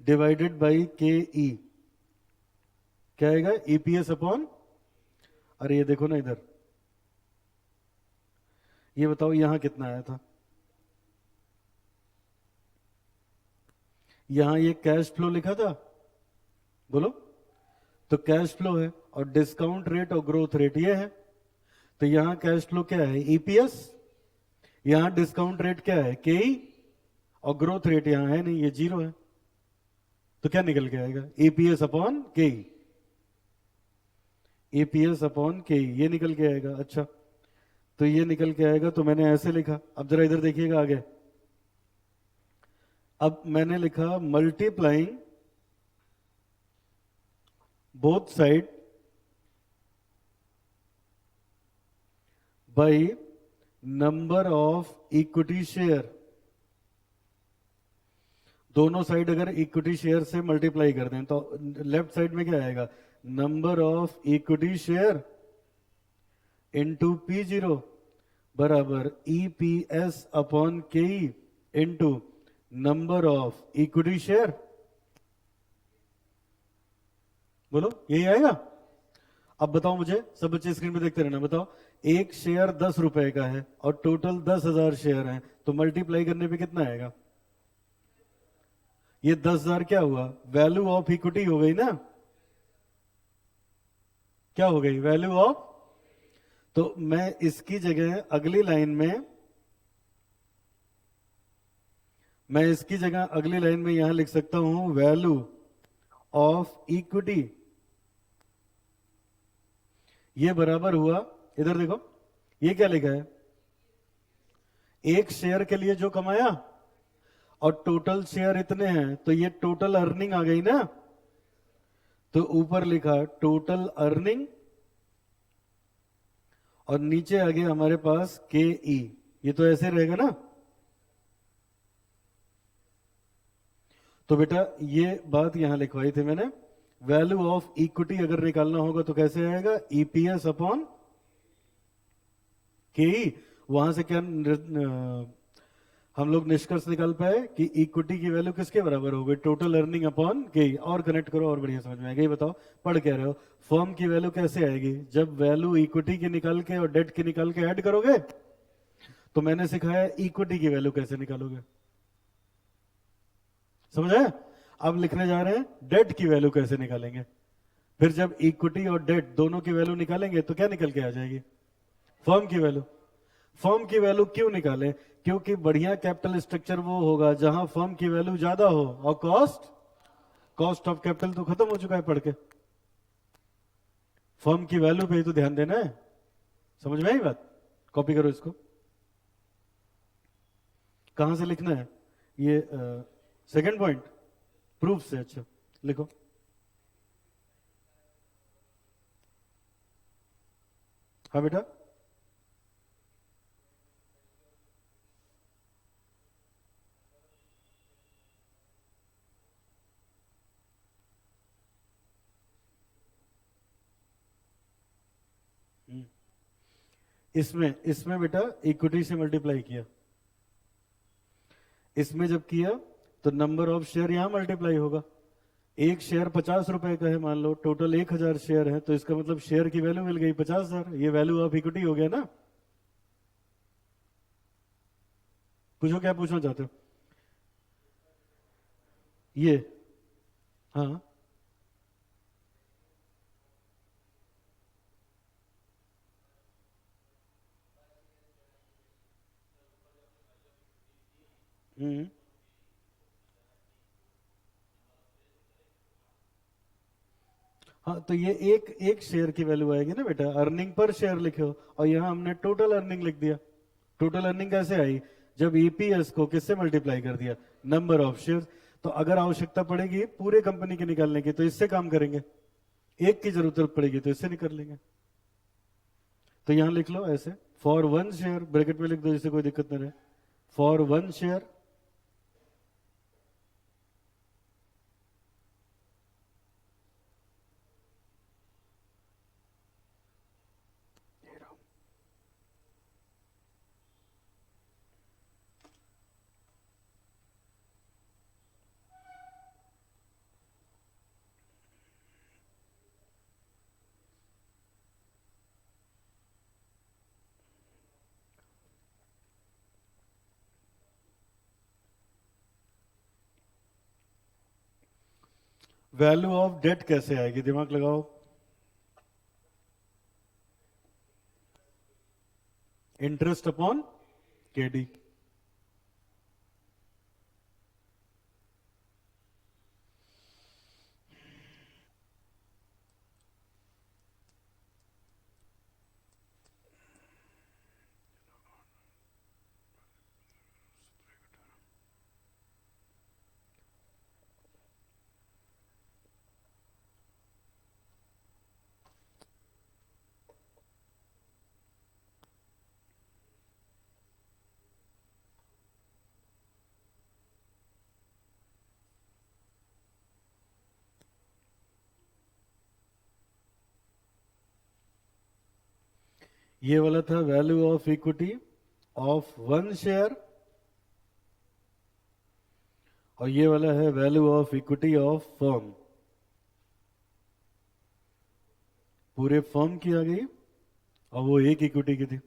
डिवाइडेड बाई के ई, क्या आएगा, ईपीएस अपॉन, अरे ये देखो ना इधर, ये बताओ यहां कितना आया था, यहां ये कैश फ्लो लिखा था, बोलो। तो कैश फ्लो है और डिस्काउंट रेट और ग्रोथ रेट ये है। तो यहां कैश फ्लो क्या है, ईपीएस। यहां डिस्काउंट रेट क्या है, के ई। और ग्रोथ रेट यहां है नहीं, ये 0 है। तो क्या निकल के आएगा, ईपीएस अपॉन के ई। ईपीएस अपॉन के ई ये निकल के आएगा। अच्छा, तो ये निकल के आएगा, तो मैंने ऐसे लिखा। अब जरा इधर देखिएगा आगे। अब मैंने लिखा multiplying both side by number of equity share. दोनों साइड अगर इक्विटी शेयर से मल्टीप्लाई कर दें तो लेफ्ट साइड में क्या आएगा, number of equity share into P0 बराबर ईपीएस अपॉन के E into number of equity share. बोलो यही आएगा। अब बताओ मुझे, सब बच्चे स्क्रीन पे देखते रहना, बताओ एक शेयर 10 रुपए का है और टोटल 10,000 शेयर हैं, तो मल्टीप्लाई करने पे कितना आएगा, ये 10,000 क्या हुआ, वैल्यू ऑफ इक्विटी हो गई ना, क्या हो गई, वैल्यू ऑफ। तो मैं इसकी जगह अगली लाइन में, मैं इसकी जगह अगली लाइन में यहां लिख सकता हूं वैल्यू ऑफ इक्विटी। ये बराबर हुआ, इधर देखो ये क्या लिखा है, एक शेयर के लिए जो कमाया और टोटल शेयर इतने हैं, तो ये टोटल अर्निंग आ गई ना। तो ऊपर लिखा टोटल अर्निंग और नीचे आ गया हमारे पास के ई। ये तो ऐसे रहेगा ना। तो बेटा ये बात यहां लिखवाई थी मैंने, वैल्यू ऑफ इक्विटी अगर निकालना होगा तो कैसे आएगा, ईपीएस अपॉन के ई। वहां से क्या हम लोग निष्कर्ष निकाल पाए कि इक्विटी की वैल्यू किसके बराबर हो गई, टोटल अर्निंग अपॉन के ई। और कनेक्ट करो और बढ़िया समझ में आएगा। ये बताओ पढ़ क्या रहे हो, फर्म की वैल्यू कैसे आएगी, जब वैल्यू इक्विटी की निकाल के और डेट की निकाल के ऐड करोगे। तो मैंने सिखाया इक्विटी की वैल्यू कैसे निकालोगे, समझ आया। अब लिखने जा रहे हैं डेट की वैल्यू कैसे निकालेंगे। फिर जब इक्विटी और डेट दोनों की वैल्यू निकालेंगे तो क्या निकल के आ जाएगी, फर्म की वैल्यू। फर्म की वैल्यू क्यों निकालें, क्योंकि बढ़िया कैपिटल स्ट्रक्चर वो होगा जहां फर्म की वैल्यू ज्यादा हो और कॉस्ट, कॉस्ट ऑफ कैपिटल तो खत्म हो चुका है पढ़ के। फर्म की वैल्यू पे ही तो ध्यान देना है, समझ में आई बात। कॉपी करो इसको, कहां से लिखना है, ये सेकंड पॉइंट प्रूफ से। अच्छा लिखो, हाँ बेटा। इसमें इसमें बेटा इक्विटी से मल्टीप्लाई किया, इसमें जब किया तो नंबर ऑफ शेयर यहां मल्टीप्लाई होगा। एक शेयर 50 रुपए का है मान लो, टोटल 1,000 शेयर है, तो इसका मतलब शेयर की वैल्यू मिल गई 50,000, ये वैल्यू ऑफ इक्विटी हो गया ना। पूछो क्या पूछना चाहते हो, ये, हाँ। हम्म हाँ, तो ये एक एक शेयर की वैल्यू आएगी ना बेटा, अर्निंग पर शेयर लिखे हो, और यहां हमने टोटल अर्निंग लिख दिया। टोटल अर्निंग कैसे आई? जब ईपीएस को किससे मल्टीप्लाई कर दिया? Number of share. तो अगर आवश्यकता पड़ेगी पूरे कंपनी के निकालने की तो इससे काम करेंगे, एक की जरूरत पड़ेगी तो इससे निकाल लेंगे। तो यहां लिख लो ऐसे, फॉर वन शेयर, ब्रैकेट में लिख दो जिससे कोई दिक्कत ना रहे, for one share value of debt कैसे आएगी, दिमाग लगाओ। Interest upon KD. ये वाला था value of equity of one share, और ये वाला है value of equity of firm, पूरे फर्म की आ गई, और वो एक इक्विटी की थी।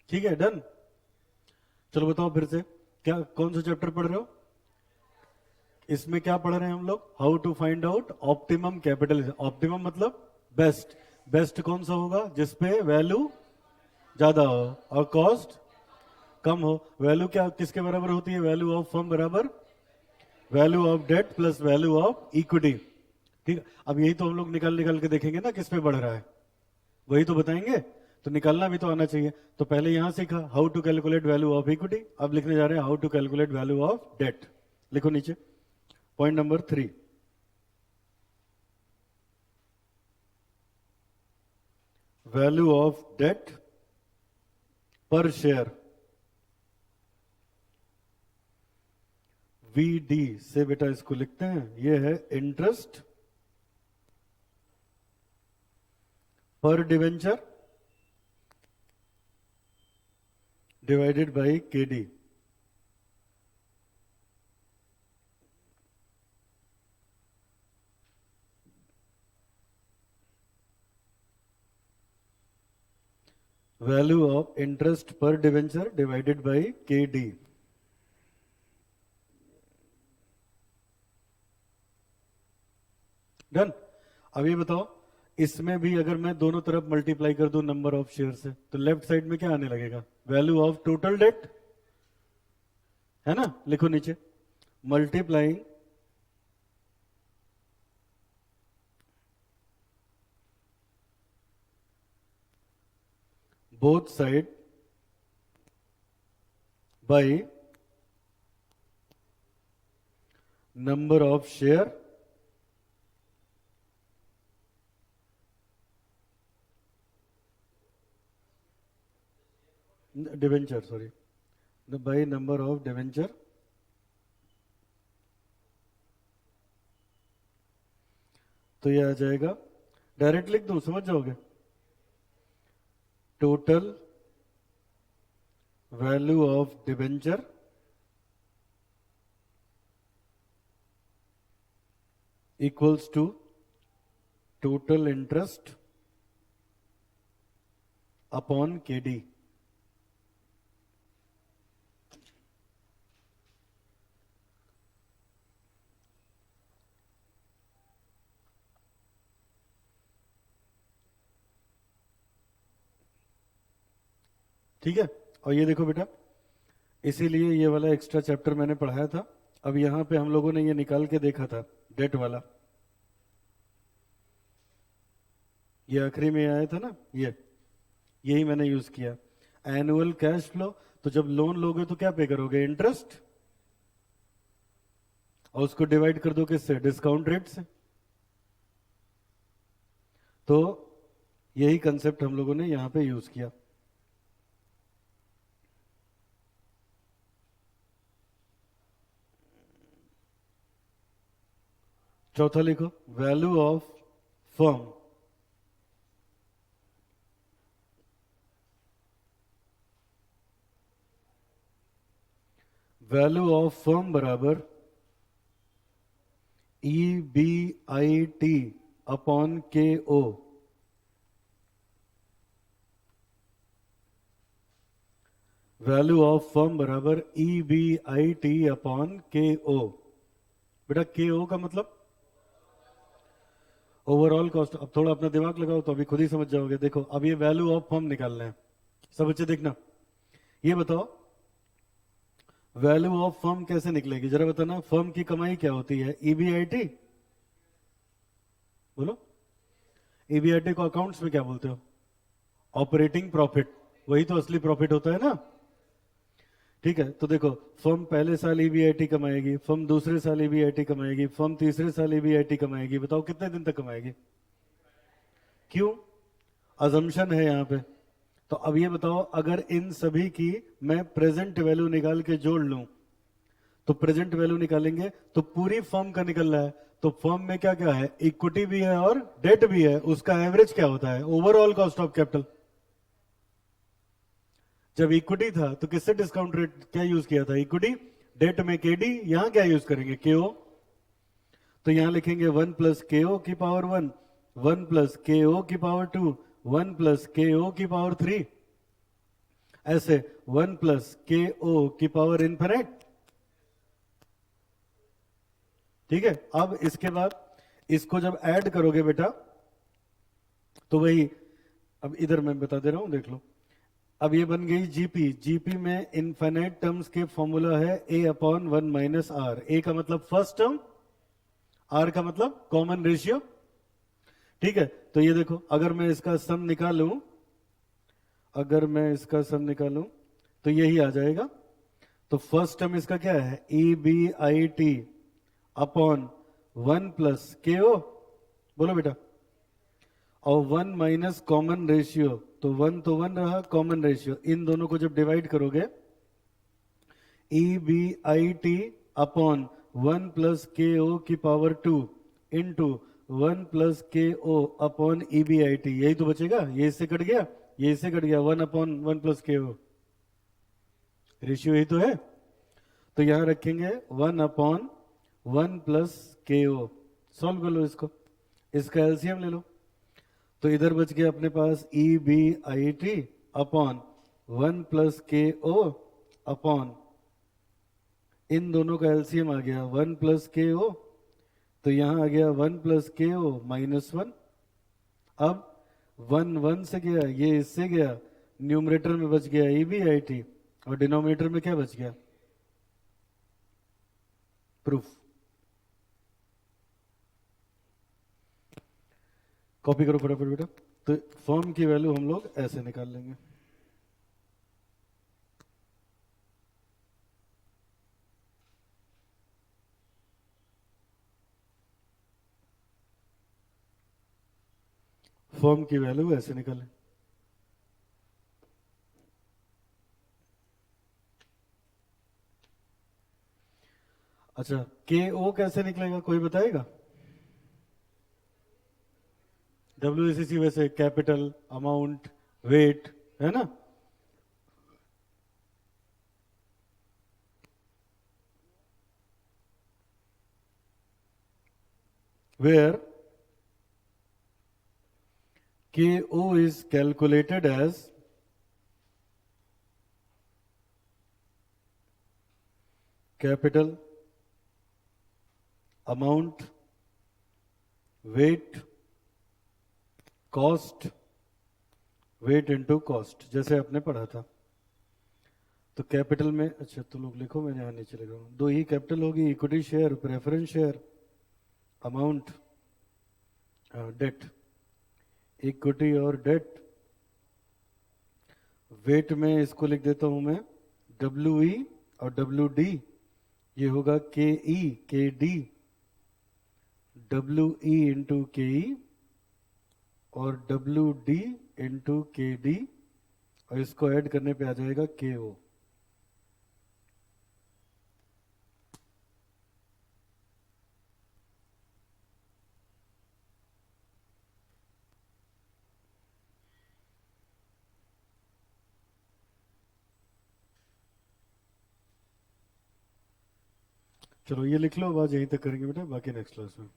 ठीक है, डन। चलो बताओ फिर से, क्या कौन सा चैप्टर पढ़ रहे हो? इसमें क्या पढ़ रहे हैं हम लोग? How to find out optimum capital. Optimum मतलब बेस्ट। बेस्ट कौन सा होगा? जिसपे वैल्यू ज्यादा हो और कॉस्ट कम हो। वैल्यू क्या किसके बराबर होती है? वैल्यू ऑफ फर्म बराबर value of debt plus value of equity. ठीक है, अब यही तो हम लोग निकाल निकाल के देखेंगे ना किस पे बढ़ रहा है, वही तो बताएंगे। तो निकालना भी तो आना चाहिए। तो पहले यहां सीखा how to calculate value of equity, अब लिखने जा रहे हैं how to calculate value of debt. लिखो नीचे, point number 3, value of debt per share. VD से बेटा इसको लिखते हैं, ये है interest per debenture divided by KD. Value of interest per debenture divided by KD. Done. अब ये बताओ, इसमें भी अगर मैं दोनों तरफ मल्टीप्लाई कर दूं नंबर ऑफ शेयर से, तो लेफ्ट साइड में क्या आने लगेगा? वैल्यू ऑफ टोटल डेट, है ना? लिखो नीचे, multiplying both side by number of share debenture, sorry, by number of debenture. तो ये आ जाएगा, डायरेक्ट लिख दूं समझ जाओगे, total value of debenture equals to total interest upon KD. ठीक है। और ये देखो बेटा, इसीलिए ये वाला एक्स्ट्रा चैप्टर मैंने पढ़ाया था। अब यहां पे हम लोगों ने ये निकाल के देखा था डेट वाला, ये आखिरी में आया था ना, ये यही मैंने यूज किया। एनुअल कैश फ्लो, तो जब लोन लोगे तो क्या पे करोगे? इंटरेस्ट, और उसको डिवाइड कर दो किससे? डिस्काउंट रेट से। तो यही कंसेप्ट हम लोगों ने यहां पे यूज किया। चौथा लिखो, value of firm. Value of firm बराबर EBIT upon KO। Value of firm बराबर EBIT अपॉन KO। बेटा KO का मतलब ओवरऑल कॉस्ट। अब थोड़ा अपना दिमाग लगाओ तो अभी खुद ही समझ जाओगे। देखो अब ये वैल्यू ऑफ फर्म निकालना है। सब बच्चे देखना, ये बताओ वैल्यू ऑफ फर्म कैसे निकलेगी, जरा बताना। फर्म की कमाई क्या होती है? EBIT बोलो। EBIT को अकाउंट्स में क्या बोलते हो? Operating profit. वही तो असली प्रॉफिट होता है ना। ठीक है, तो देखो फर्म पहले साल EBIT कमाएगी, फर्म दूसरे साल EBIT कमाएगी, फर्म तीसरे साल EBIT कमाएगी। बताओ कितने दिन तक कमाएगी? क्यों? अजम्पशन है यहां पे। तो अब ये बताओ, अगर इन सभी की मैं प्रेजेंट वैल्यू निकाल के जोड़ लूं, तो प्रेजेंट वैल्यू निकालेंगे तो पूरी फर्म का निकल रहा है। तो फर्म में क्या क्या है? इक्विटी भी है और डेट भी है। उसका एवरेज क्या होता है? Overall cost of capital. जब इक्विटी था तो किससे डिस्काउंट रेट क्या यूज किया था? इक्विटी। डेट में KD, यहां क्या यूज करेंगे? KO। तो यहां लिखेंगे 1 प्लस KO की पावर 1, 1 प्लस KO की पावर 2, 1 प्लस KO की पावर 3, ऐसे 1 प्लस KO की पावर इन्फिनिट। ठीक है, अब इसके बाद इसको जब ऐड करोगे बेटा तो वही, अब इधर मैं बता दे रहा हूं, देख लो। अब ये बन गई जीपी। जीपी में इनफाइनाइट टर्म्स के फॉर्मूला है A upon 1 minus R। A का मतलब फर्स्ट टर्म, R का मतलब कॉमन रेशियो। ठीक है, तो ये देखो अगर मैं इसका सम निकालूं, अगर मैं इसका सम निकालूं तो यही आ जाएगा। तो फर्स्ट टर्म इसका क्या है? EBIT upon 1 plus KO। बोलो बेटा। और 1 माइनस कॉमन रेशियो, तो 1 तो 1 रहा कॉमन रेशियो। इन दोनों को जब डिवाइड करोगे, EBIT अपॉन 1 प्लस KO की power 2 into 1 plus KO upon EBIT, यही तो बचेगा। ये इससे कट गया, ये इससे कट गया, 1 अपॉन 1 प्लस KO। रेशियो यही तो है। तो यहां रखेंगे 1 अपॉन 1 प्लस KO। सॉल्व कर लो इसको, इसका एलसीएम ले लो। तो इधर बच गया अपने पास EBIT upon 1 plus KO upon, इन दोनों का एलसीएम आ गया 1 प्लस KO। तो यहां आ गया 1 प्लस KO माइनस 1। अब 1 1 से गया, ये इससे गया, न्यूमरेटर में बच गया EBIT और डिनोमिनेटर में क्या बच गया? प्रूफ। कॉपी करो फटाफट बेटा। तो फर्म की वैल्यू हम लोग ऐसे निकाल लेंगे। फर्म की वैल्यू ऐसे निकालें। अच्छा, KO कैसे निकलेगा, कोई बताएगा? WACC वैसे कैपिटल, अमाउंट, वेट, है ना। where KO is calculated as capital, amount, weight, cost, weight into cost, जैसे आपने पढ़ा था। तो कैपिटल में, अच्छा तो लोग लिखो, मैं यहाँ नीचे लिख रहा हूँ। दो ही कैपिटल होगी, equity share, preference share, amount, debt, equity और डेट। वेट में इसको लिख देता हूं मैं डब्ल्यू ई और डब्ल्यू डी, ये होगा के ई के डी, डब्ल्यू ई इंटू के ई और डब्ल्यू डी इंटू के डी, और इसको ऐड करने पे आ जाएगा के ओ। चलो ये लिख लो, अब आज यहीं तक करेंगे बेटा, बाकी नेक्स्ट क्लास में।